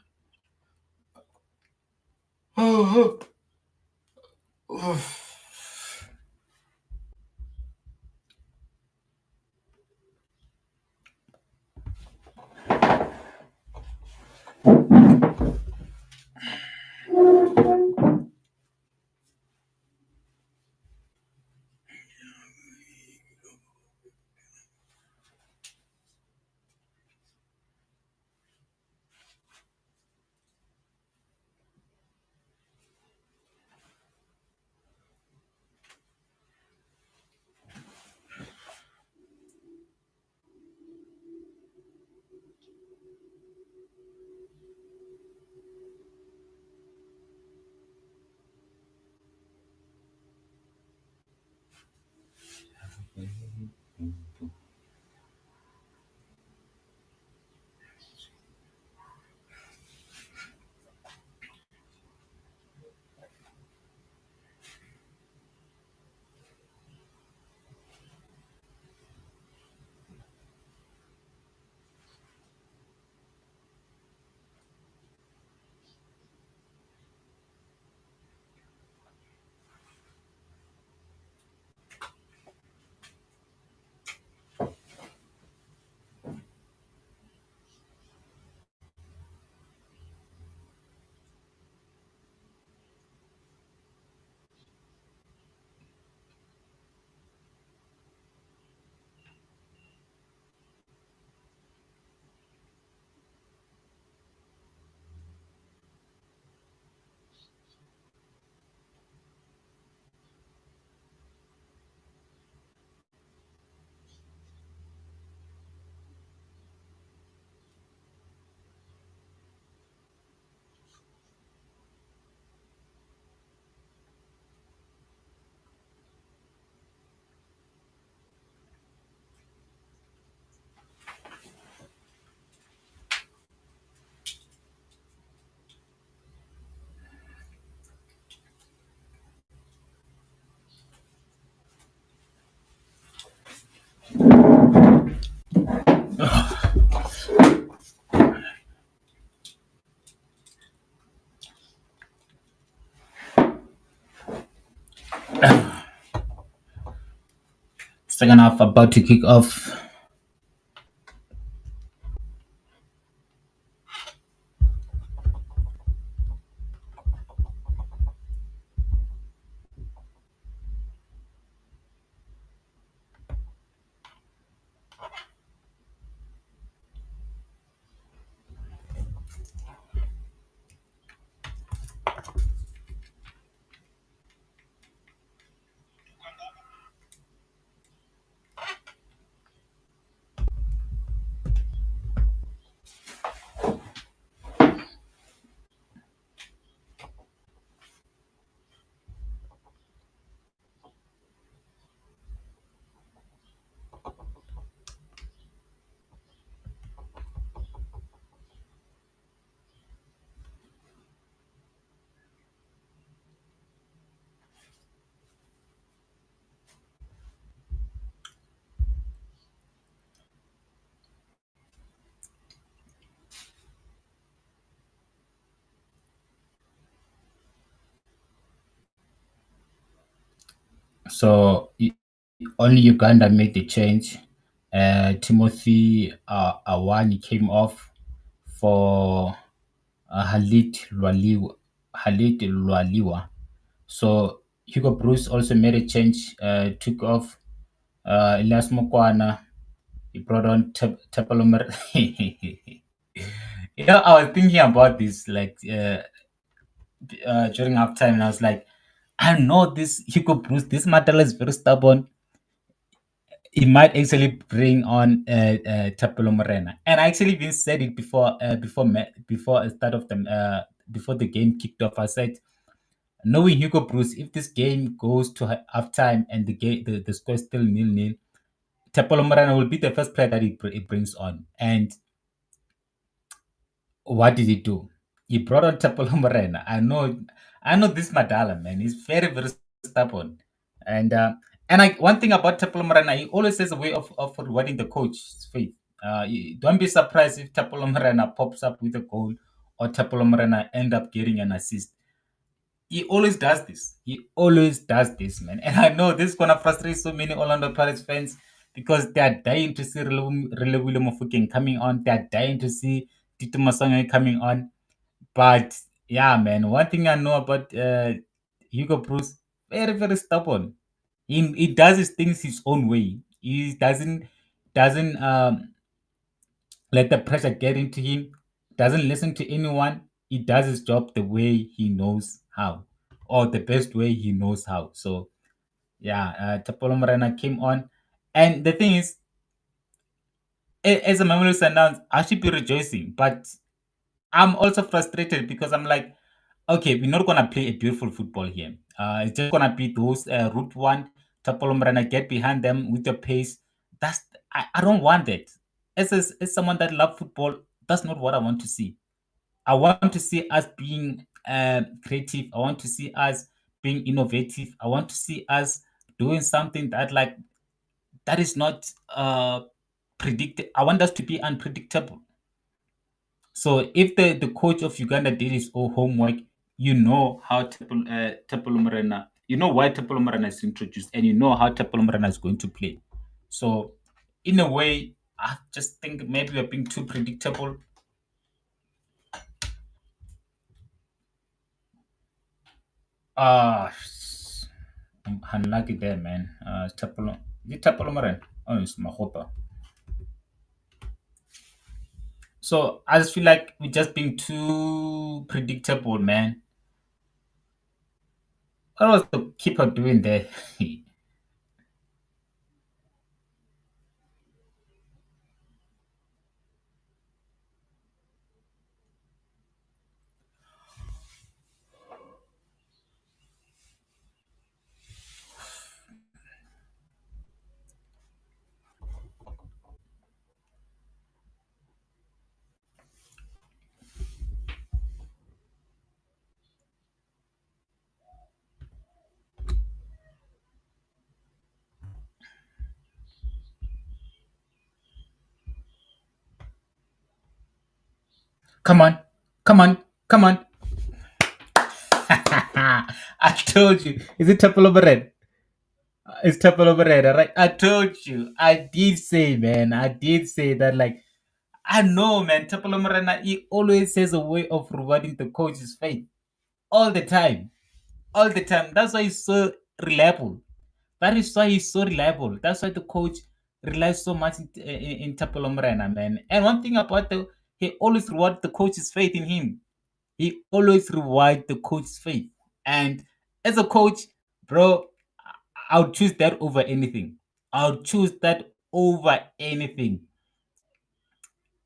second half about to kick off. So only Uganda made the change. Timothy Awani came off for Halit Lwaliwa. So Hugo Bruce also made a change, took off Elias Mokwana. He brought on Tepalomer. I was thinking about this like during halftime, and I was like, I know this Hugo Bruce, this Matala is very stubborn. He might actually bring on Tapelo Morena. And I actually even said it before before the start of the before the game kicked off. I said Knowing Hugo Bruce, if this game goes to halftime and the score is still nil nil, Tepolo Morena will be the first player that he brings on. And what did he do? He brought on Tepolo Morena. I know this Madala man. He's very very stubborn, and one thing about Tepolo Morena, he always has a way of rewarding the coach's faith. Don't be surprised if Tepolo Morena pops up with a goal or Tepolo Morena end up getting an assist. He always does this. He always does this, man. And I know this is gonna frustrate so many Orlando Pirates fans because they are dying to see Rele MOFOKENG coming on. They are dying to see Tito Masanga coming on. But yeah, man, one thing I know about Hugo Bruce, very, very stubborn. He does his things his own way. He doesn't let the pressure get into him. Doesn't listen to anyone. He does his job the way he knows how, or the best way he knows how. So yeah, Tapolo Morena came on, and the thing is, as a Mamelodi Sundowns, I should be rejoicing, but I'm also frustrated because I'm like, okay, we're not gonna play a beautiful football here. It's just gonna be those route one, Tapolo Morena, get behind them with your pace. I don't want that. As someone that love football, that's not what I want to see. I want to see us being creative. I want to see us being innovative. I want to see us doing something that is not predicted. I want us to be unpredictable. So if the coach of Uganda did his own homework, you know how Tepolo Morena, you know why Tepolo Morena is introduced, and you know how Tepolo Morena is going to play. So in a way, I just think maybe we're being too predictable. Ah, I'm unlucky there, man. Tapolo, is it Tapolo Morena? Oh, it's Mahopa. So I just feel like we're just being too predictable, man. What was the keeper doing there? Come on, come on, come on. I told you. Is it Tapolo Morena? It's Tapolo Morena, right? I told you. I did say, man. I did say that, like, I know, man. Tapolo Morena, he always has a way of rewarding the coach's faith all the time. All the time. That's why he's so reliable. That is why he's so reliable. That's why the coach relies so much in Tapolo Morena, man. And one thing about he always rewards the coach's faith in him. He always rewards the coach's faith. And as a coach, bro, I would choose that over anything. I would choose that over anything.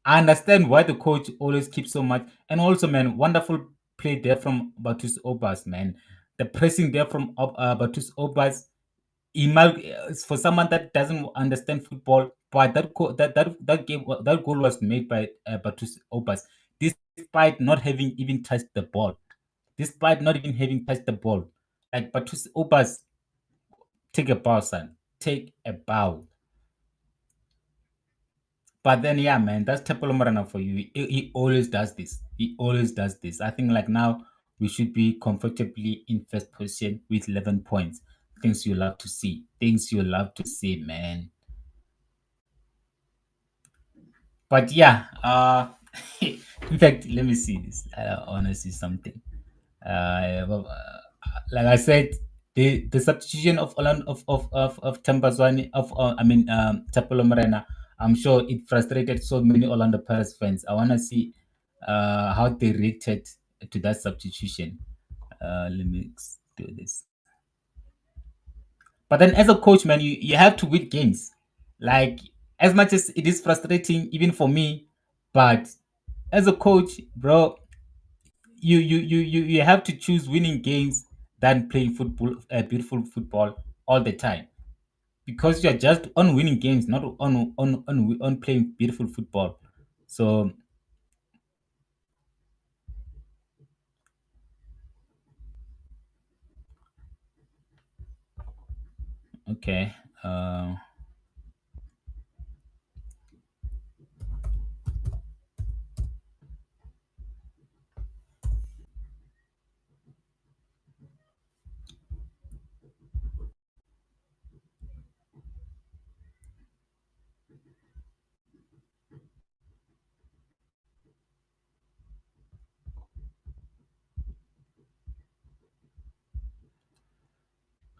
I understand why the coach always keeps so much. And also, man, wonderful play there from Batus Obas, man. The pressing there from Batus Obas, for someone that doesn't understand football, but that goal was made by Batus Obas, despite not having even touched the ball. Despite not even having touched the ball. Like Batus Obas, take a bow, son. Take a bow. But then, yeah, man, that's Tepolo Morana for you. He always does this. He always does this. I think like now we should be comfortably in first position with 11 points. Things you love to see. Things you love to see, man. But yeah, in fact, let me see this. I want to see something. Like I said, the substitution of Themba Zwane Tapolo Morena, I'm sure it frustrated so many Orlando Pirates fans. I want to see how they reacted to that substitution. Let me do this. But then, as a coach, man, you have to win games. Like as much as it is frustrating, even for me, but as a coach, bro, you have to choose winning games than playing football, beautiful football all the time. Because you're just on winning games, not on playing beautiful football. So okay. Uh,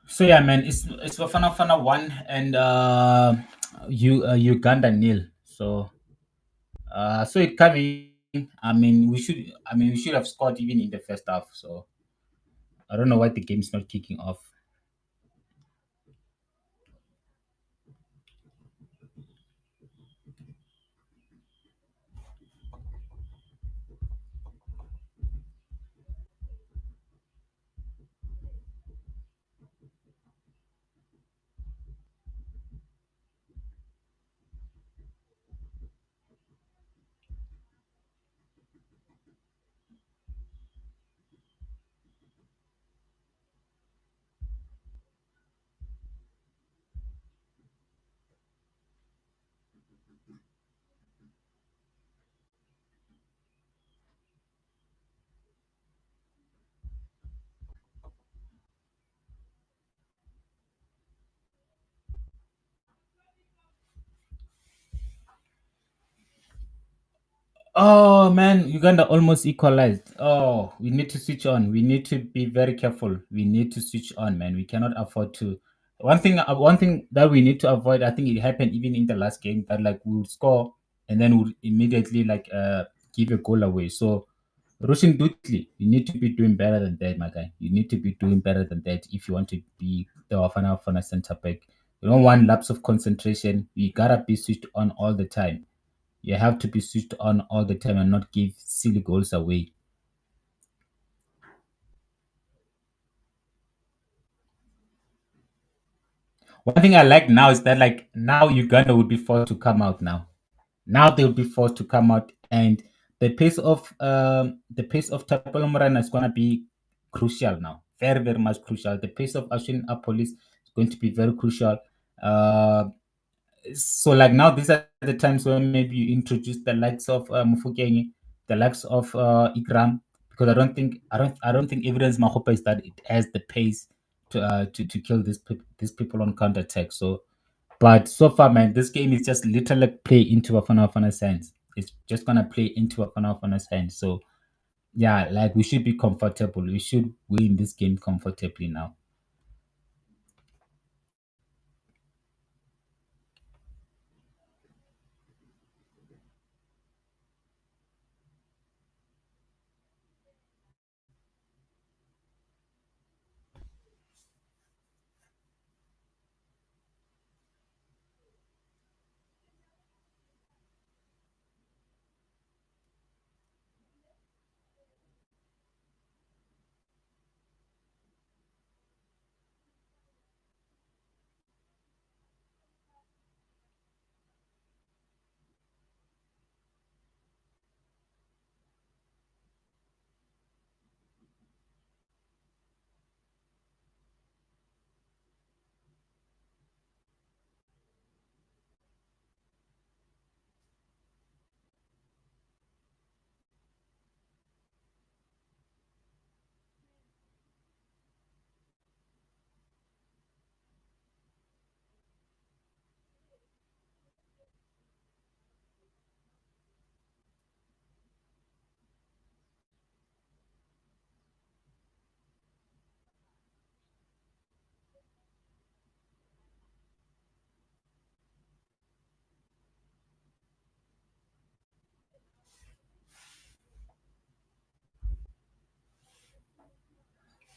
so yeah, man, it's Bafana Fana one and Uganda nil. So so it coming. We should have scored even in the first half. So I don't know why the game's not kicking off. Oh man, Uganda almost equalized. Oh, we need to switch on. We need to be very careful. We need to switch on, man. We cannot afford to. One thing that we need to avoid. I think it happened even in the last game that like we'll score and then we'll immediately like give a goal away. So Russian Dutli, you need to be doing better than that, my guy. You need to be doing better than that if you want to be the Wafana center back. You don't want lapse of concentration. You gotta be switched on all the time. You have to be switched on all the time and not give silly goals away. One thing I like now is that like now Uganda would be forced to come out now. Now they'll be forced to come out and the pace of Tapalomorana is gonna be crucial now. Very, very much crucial. The pace of Ashin Police is going to be very crucial. Uh so like now these are the times when maybe you introduce the likes of Mofokeng, the likes of Ikram, because I don't think evidence Mahopa is that it has the pace to kill these people on counter attack. So but so far man, this game is just literally play into Bafana Bafana's hands. It's just gonna play into Bafana Bafana's hands. So yeah, like we should be comfortable. We should win this game comfortably now.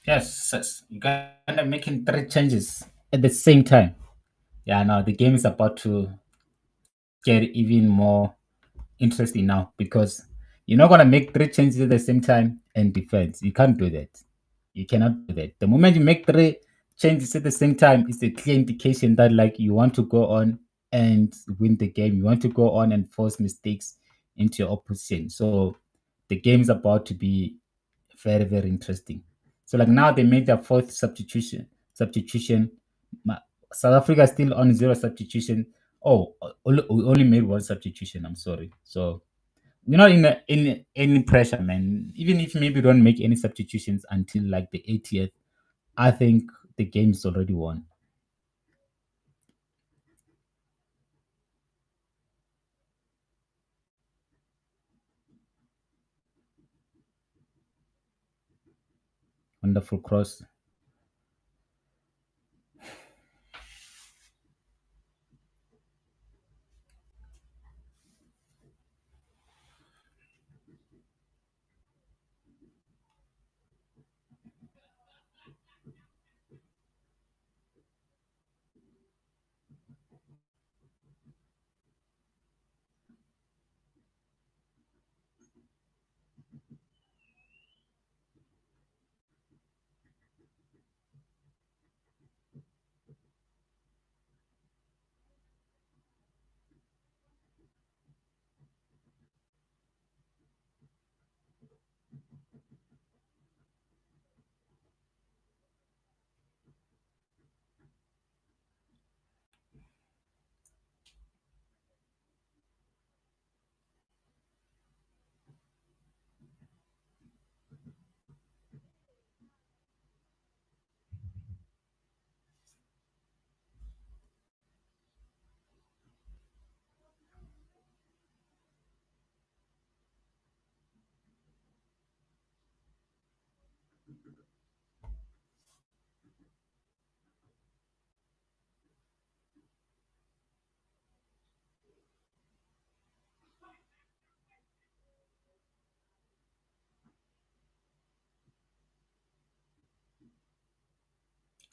Yes, Uganda making three changes at the same time. Yeah, now the game is about to get even more interesting now because you're not gonna make three changes at the same time and defense. You can't do that. You cannot do that. The moment you make three changes at the same time, it's a clear indication that like you want to go on and win the game. You want to go on and force mistakes into your opposition. So the game is about to be very, very interesting. So like now they made their fourth substitution. Substitution. South Africa still on zero substitution. Oh, we only made one substitution. I'm sorry. So we're not in any pressure, man. Even if maybe we don't make any substitutions until like the 80th, I think the game is already won. Wonderful cross.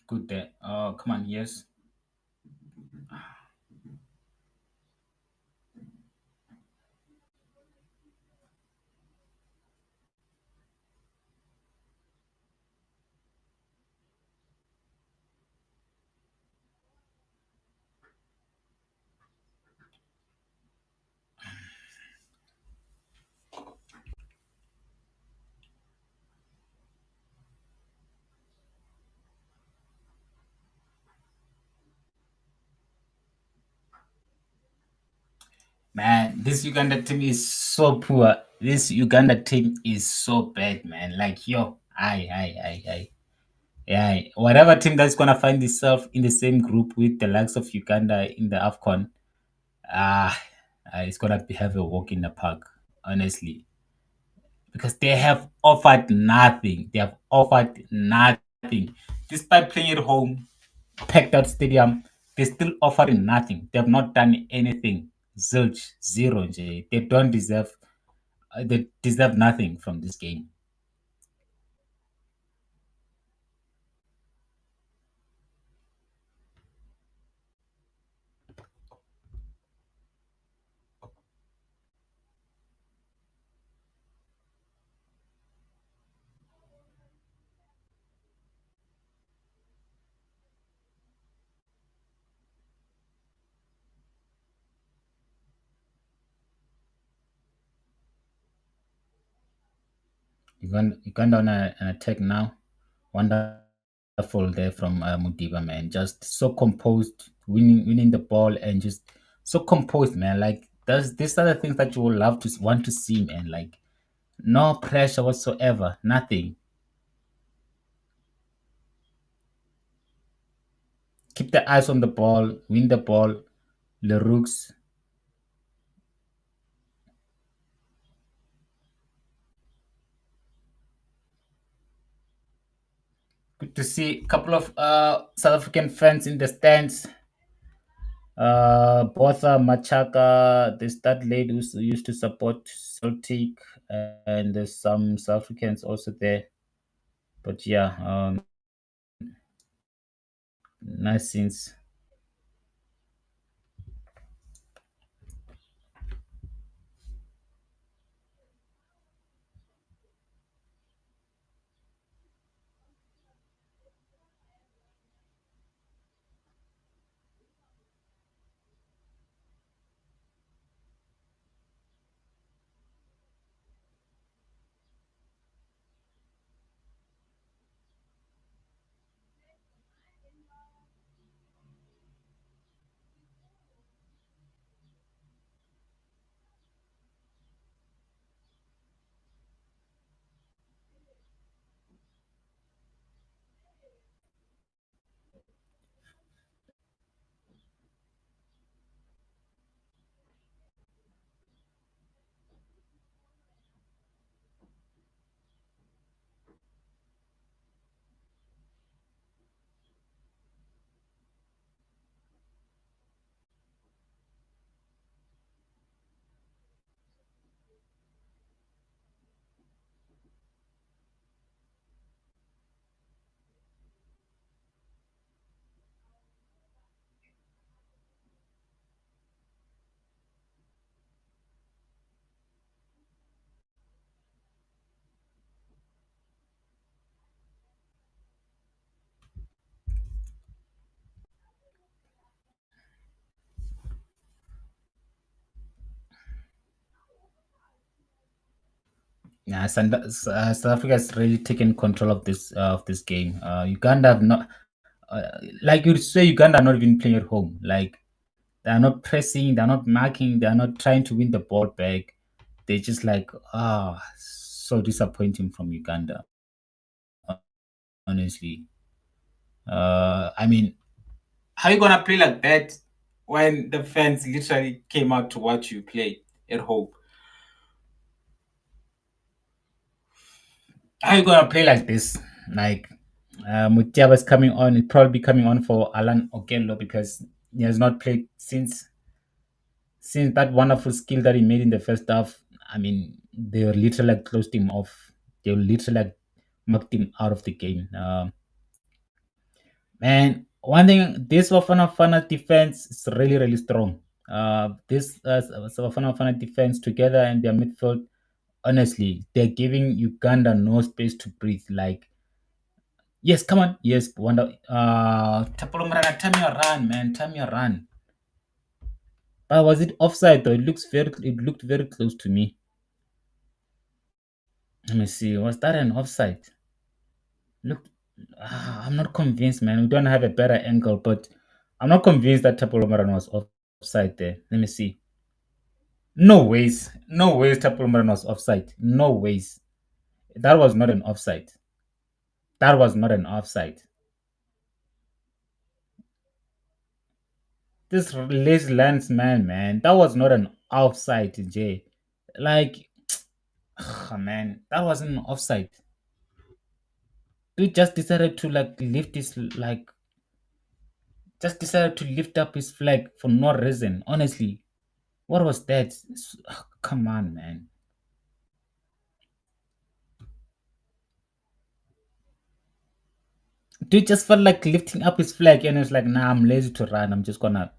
Good there. Oh, come on, yes. Man, this Uganda team is so poor. This Uganda team is so bad, man. Like, yo, I. Yeah, whatever team that's gonna find itself in the same group with the likes of Uganda in the AFCON, ah, it's gonna have a walk in the park, honestly, because they have offered nothing. They have offered nothing, despite playing at home, packed out stadium. They're still offering nothing. They have not done anything. Zilch, zero. Nje. They don't deserve. They deserve nothing from this game. Uganda on an attack now. Wonderful there from Mudiba, man. Just so composed, winning the ball, and just so composed, man. Like there's these are the things that you will love to want to see, man. Like no pressure whatsoever, nothing. Keep the eyes on the ball, win the ball. Leroux, good to see a couple of South African fans in the stands. Botha, Machaka, there's that lady who used to support Celtic, and there's some South Africans also there. But yeah, nice scenes. Yeah, South Africa has really taken control of this game. Uganda have not, like you'd say, Uganda are not even playing at home. Like they are not pressing, they are not marking, they are not trying to win the ball back. They just like so disappointing from Uganda. Honestly, I mean, how you gonna play like that when the fans literally came out to watch you play at home? How you gonna play like this? Like Mutiaba's coming on, he'll probably be coming on for Alan Okello because he has not played since that wonderful skill that he made in the first half. I mean, they were literally like closed him off. They were literally like knocked him out of the game. And one thing, this Bafana defense is really, really strong. This Bafana defense together and their midfield, honestly, they're giving Uganda no space to breathe. Like, yes, come on, yes, wonder. Tapolo Mrana, time your run, man, time your run. But was it offside though? It looked very close to me. Let me see. Was that an offside? Look, I'm not convinced, man. We don't have a better angle, but I'm not convinced that Tapolomaran was offside there. Let me see. No ways. No ways Tapolomaran was offside. No ways. That was not an offside. That was not an offside. This lazy lance man. That was not an offside, Jay. Like, man, that wasn't an offside. Dude just decided to like lift his like just decided to lift up his flag for no reason. Honestly, what was that? Come on, man. Dude just felt like lifting up his flag and it's like, nah, I'm lazy to run. I'm just gonna.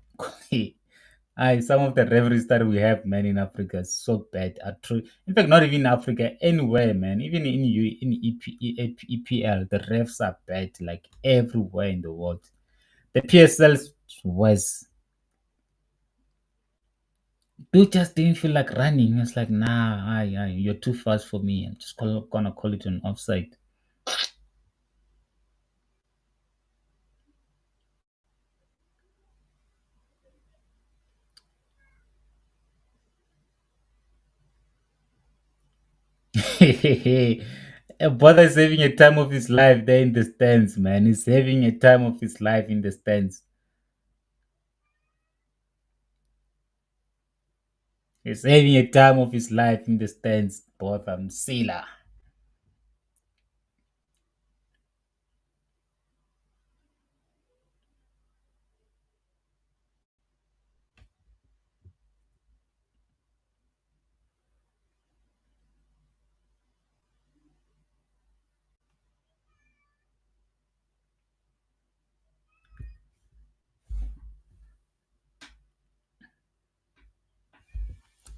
Some of the referees that we have, man, in Africa is so bad. Are true. In fact, not even in Africa, anywhere, man. Even in EPL, the refs are bad, like everywhere in the world. The PSL's worse. Dude just didn't feel like running. It's like, nah, you're too fast for me. I'm just gonna call it an offside. A brother is having a time of his life there in the stands, man. He's having a time of his life in the stands. He's having a time of his life in the stands, brother Msila.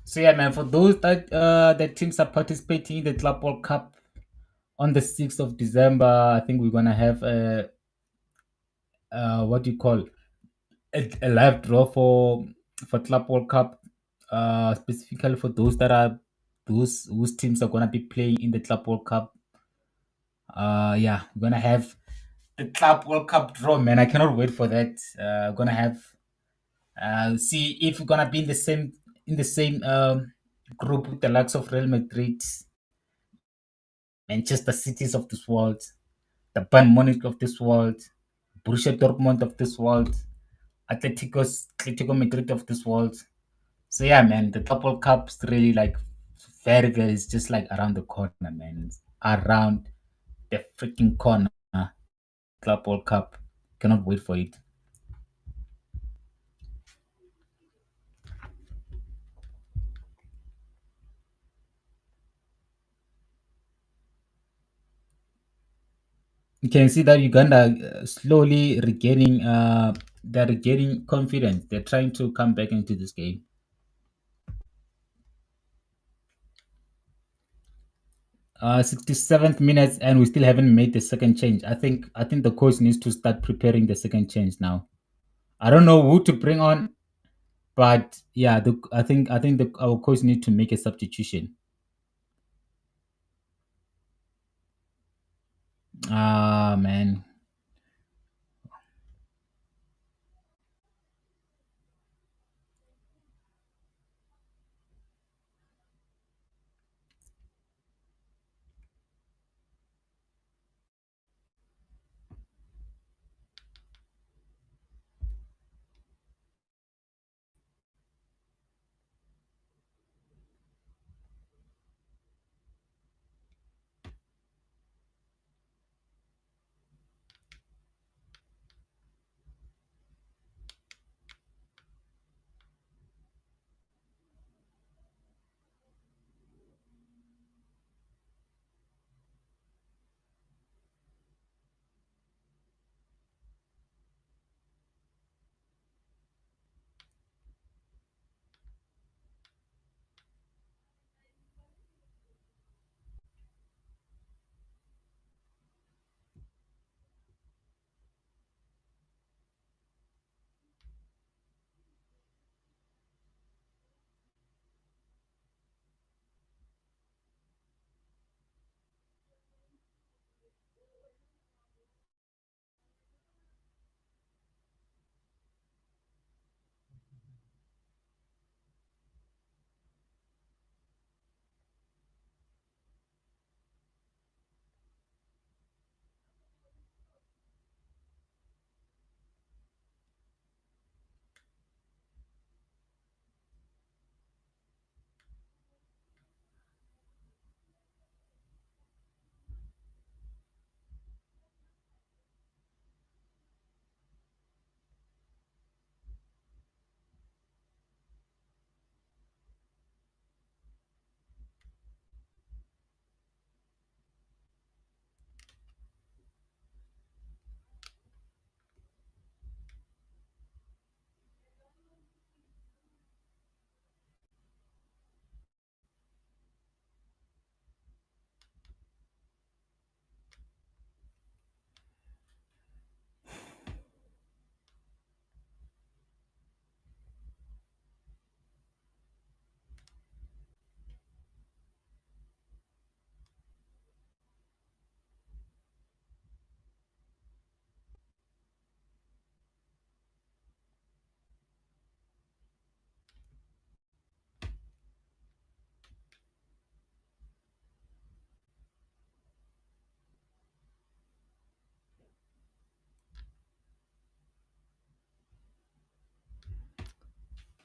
So yeah, man. For those that teams are participating in the Club World Cup on the 6th of December, I think we're gonna have a what do you call a live draw for Club World Cup, specifically for those that are those whose teams are gonna be playing in the Club World Cup. Yeah, we're gonna have the Club World Cup draw, man. I cannot wait for that. Gonna have see if we're gonna be in the same group with the likes of Real Madrid, Manchester Cities of this world, the Bayern Munich of this world, Borussia Dortmund of this world, Atletico Madrid of this world. So yeah, man, the Club World Cup's really like very. It's just like around the corner, man. It's around the freaking corner. Club World Cup. Cannot wait for it. You can see that Uganda slowly regaining. They're regaining confidence. They're trying to come back into this game. 67th minutes, and we still haven't made the second change. I think the coach needs to start preparing the second change now. I don't know who to bring on, but yeah, I think our coach needs to make a substitution. Ah, man.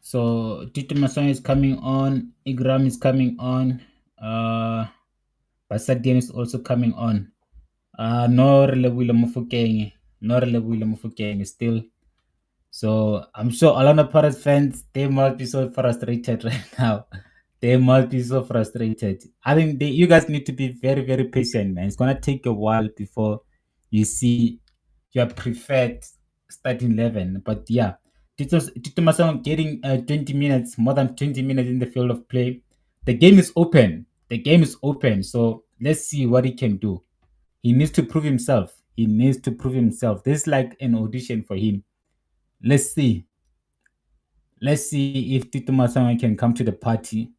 So Tito Masson is coming on. Igram is coming on. Basadian is also coming on. No Relebule Mofokeng. No Relebule Mofokeng still. So I'm sure Orlando Pirates fans, they must be so frustrated right now. They must be so frustrated. I think you guys need to be very, very patient, man. It's gonna take a while before you see your preferred starting 11. But yeah, Tito Masong getting 20 minutes, more than 20 minutes in the field of play. The game is open. The game is open. So let's see what he can do. He needs to prove himself. He needs to prove himself. This is like an audition for him. Let's see. Let's see if Tito Masong can come to the party.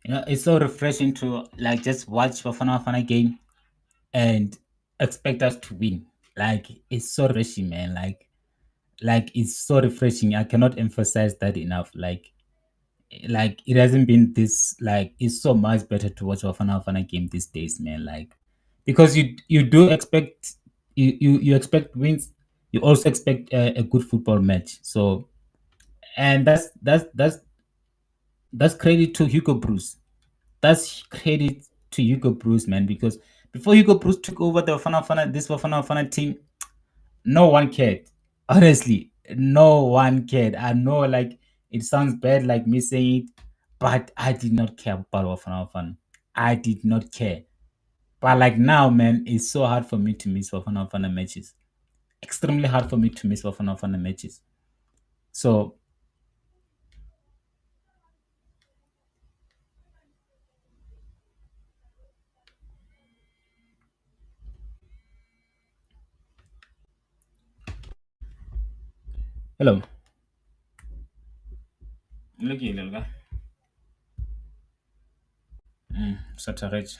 It's so refreshing to like just watch Bafana Bafana game and expect us to win. Like it's so refreshing, man. Like it's so refreshing. I cannot emphasize that enough. Like it hasn't been this like it's so much better to watch Bafana Bafana game these days, man. Like because you do expect you expect wins. You also expect a good football match. So and that's credit to Hugo Bruce. That's credit to Hugo Bruce, man. Because before Hugo Bruce took over the Bafana Bafana team, no one cared. Honestly, no one cared. I know, like it sounds bad, like me saying it, but I did not care about Bafana Bafana. I did not care. But like now, man, it's so hard for me to miss Bafana Bafana matches. Extremely hard for me to miss Bafana Bafana matches. So, hello. Look here, little guy. Such a rich.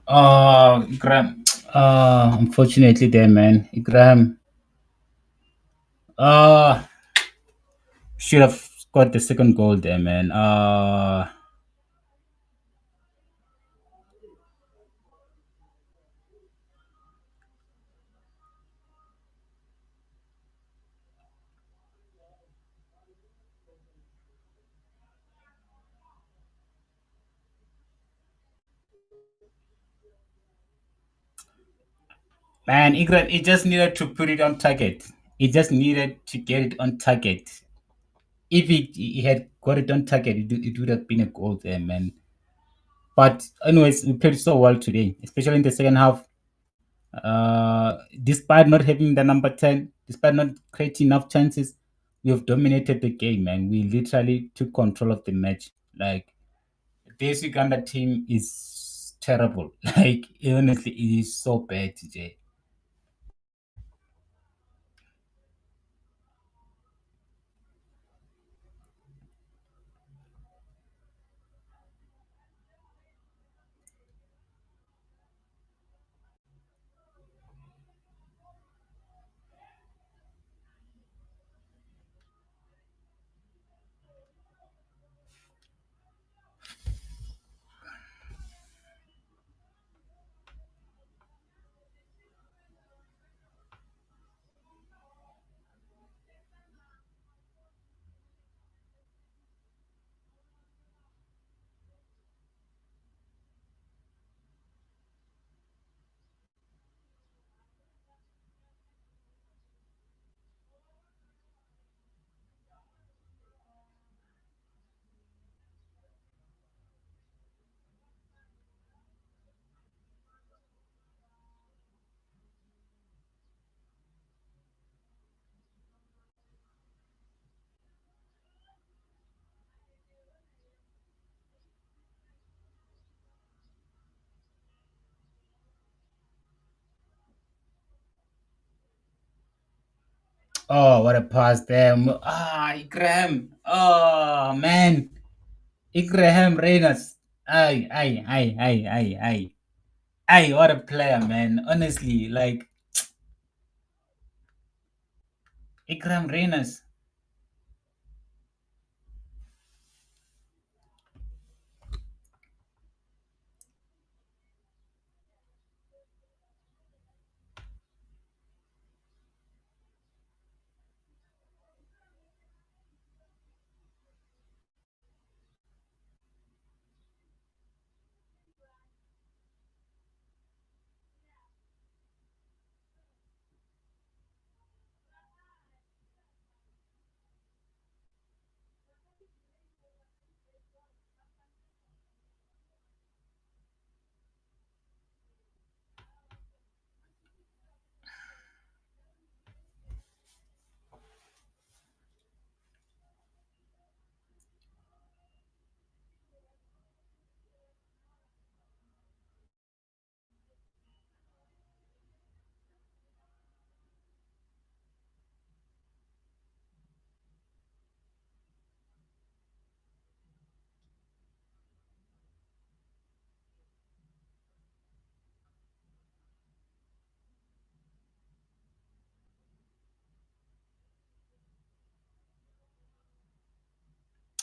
Graham. Unfortunately, there, man. Graham. Uh, should have scored the second goal there, man. Man, Graham, it just needed to put it on target. It just needed to get it on target. If he had got it on target, it would have been a goal there, man. But anyways, we played so well today, especially in the second half. Despite not having the number 10, despite not creating enough chances, we have dominated the game, man. We literally took control of the match. Like, this Uganda team is terrible. Like, honestly, it is so bad today. Oh, what a pass there. Graham. Oh, man. Graham Reynolds. Ay. Ay, what a player, man. Honestly, like, Ikram Reynolds.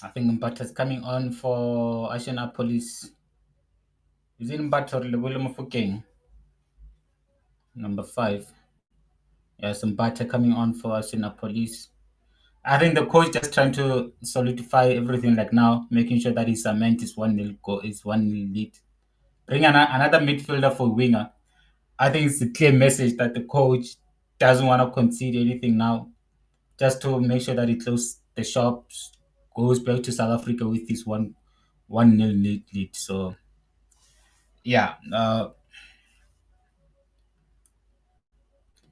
I think Mbata's coming on for Ashana Police. Is it Mbata or MOFOKENG? Number 5. Yes, Mbata coming on for Ashana Police. I think the coach just trying to solidify everything like now, making sure that his cement is 1-0 goal, is 1-0 lead. Bring another midfielder for winger. I think it's a clear message that the coach doesn't want to concede anything now, just to make sure that he closes the shops, goes back to South Africa with this 1-0 lead. So yeah,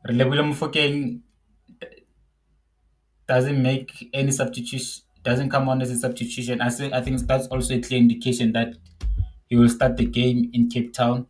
Relebule Mofokeng doesn't make any substitution, doesn't come on as a substitution. I think that's also a clear indication that he will start the game in Cape Town.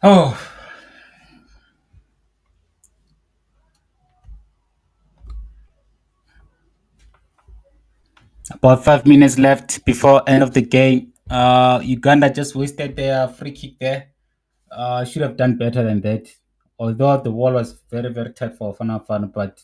Oh, about 5 minutes left before end of the game. Uganda just wasted their free kick there. Should have done better than that. Although the wall was very, very tight for Fanafan, but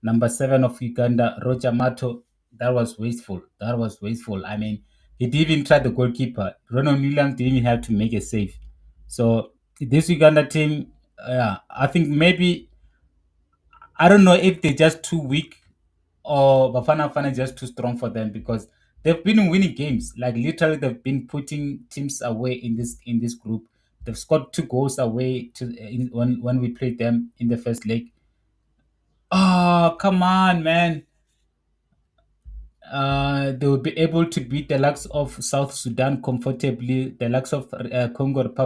number 7 of Uganda, Roger Mato, that was wasteful. That was wasteful. I mean, he didn't even try the goalkeeper. Ronald Williams didn't even have to make a save. So this Uganda team, I think maybe I don't know if they're just too weak or Bafana Bafana is just too strong for them because they've been winning games. Like literally, they've been putting teams away in this group. They've scored 2 goals away when we played them in the first leg. Oh, come on, man! They will be able to beat the likes of South Sudan comfortably, the likes of Congo Republic.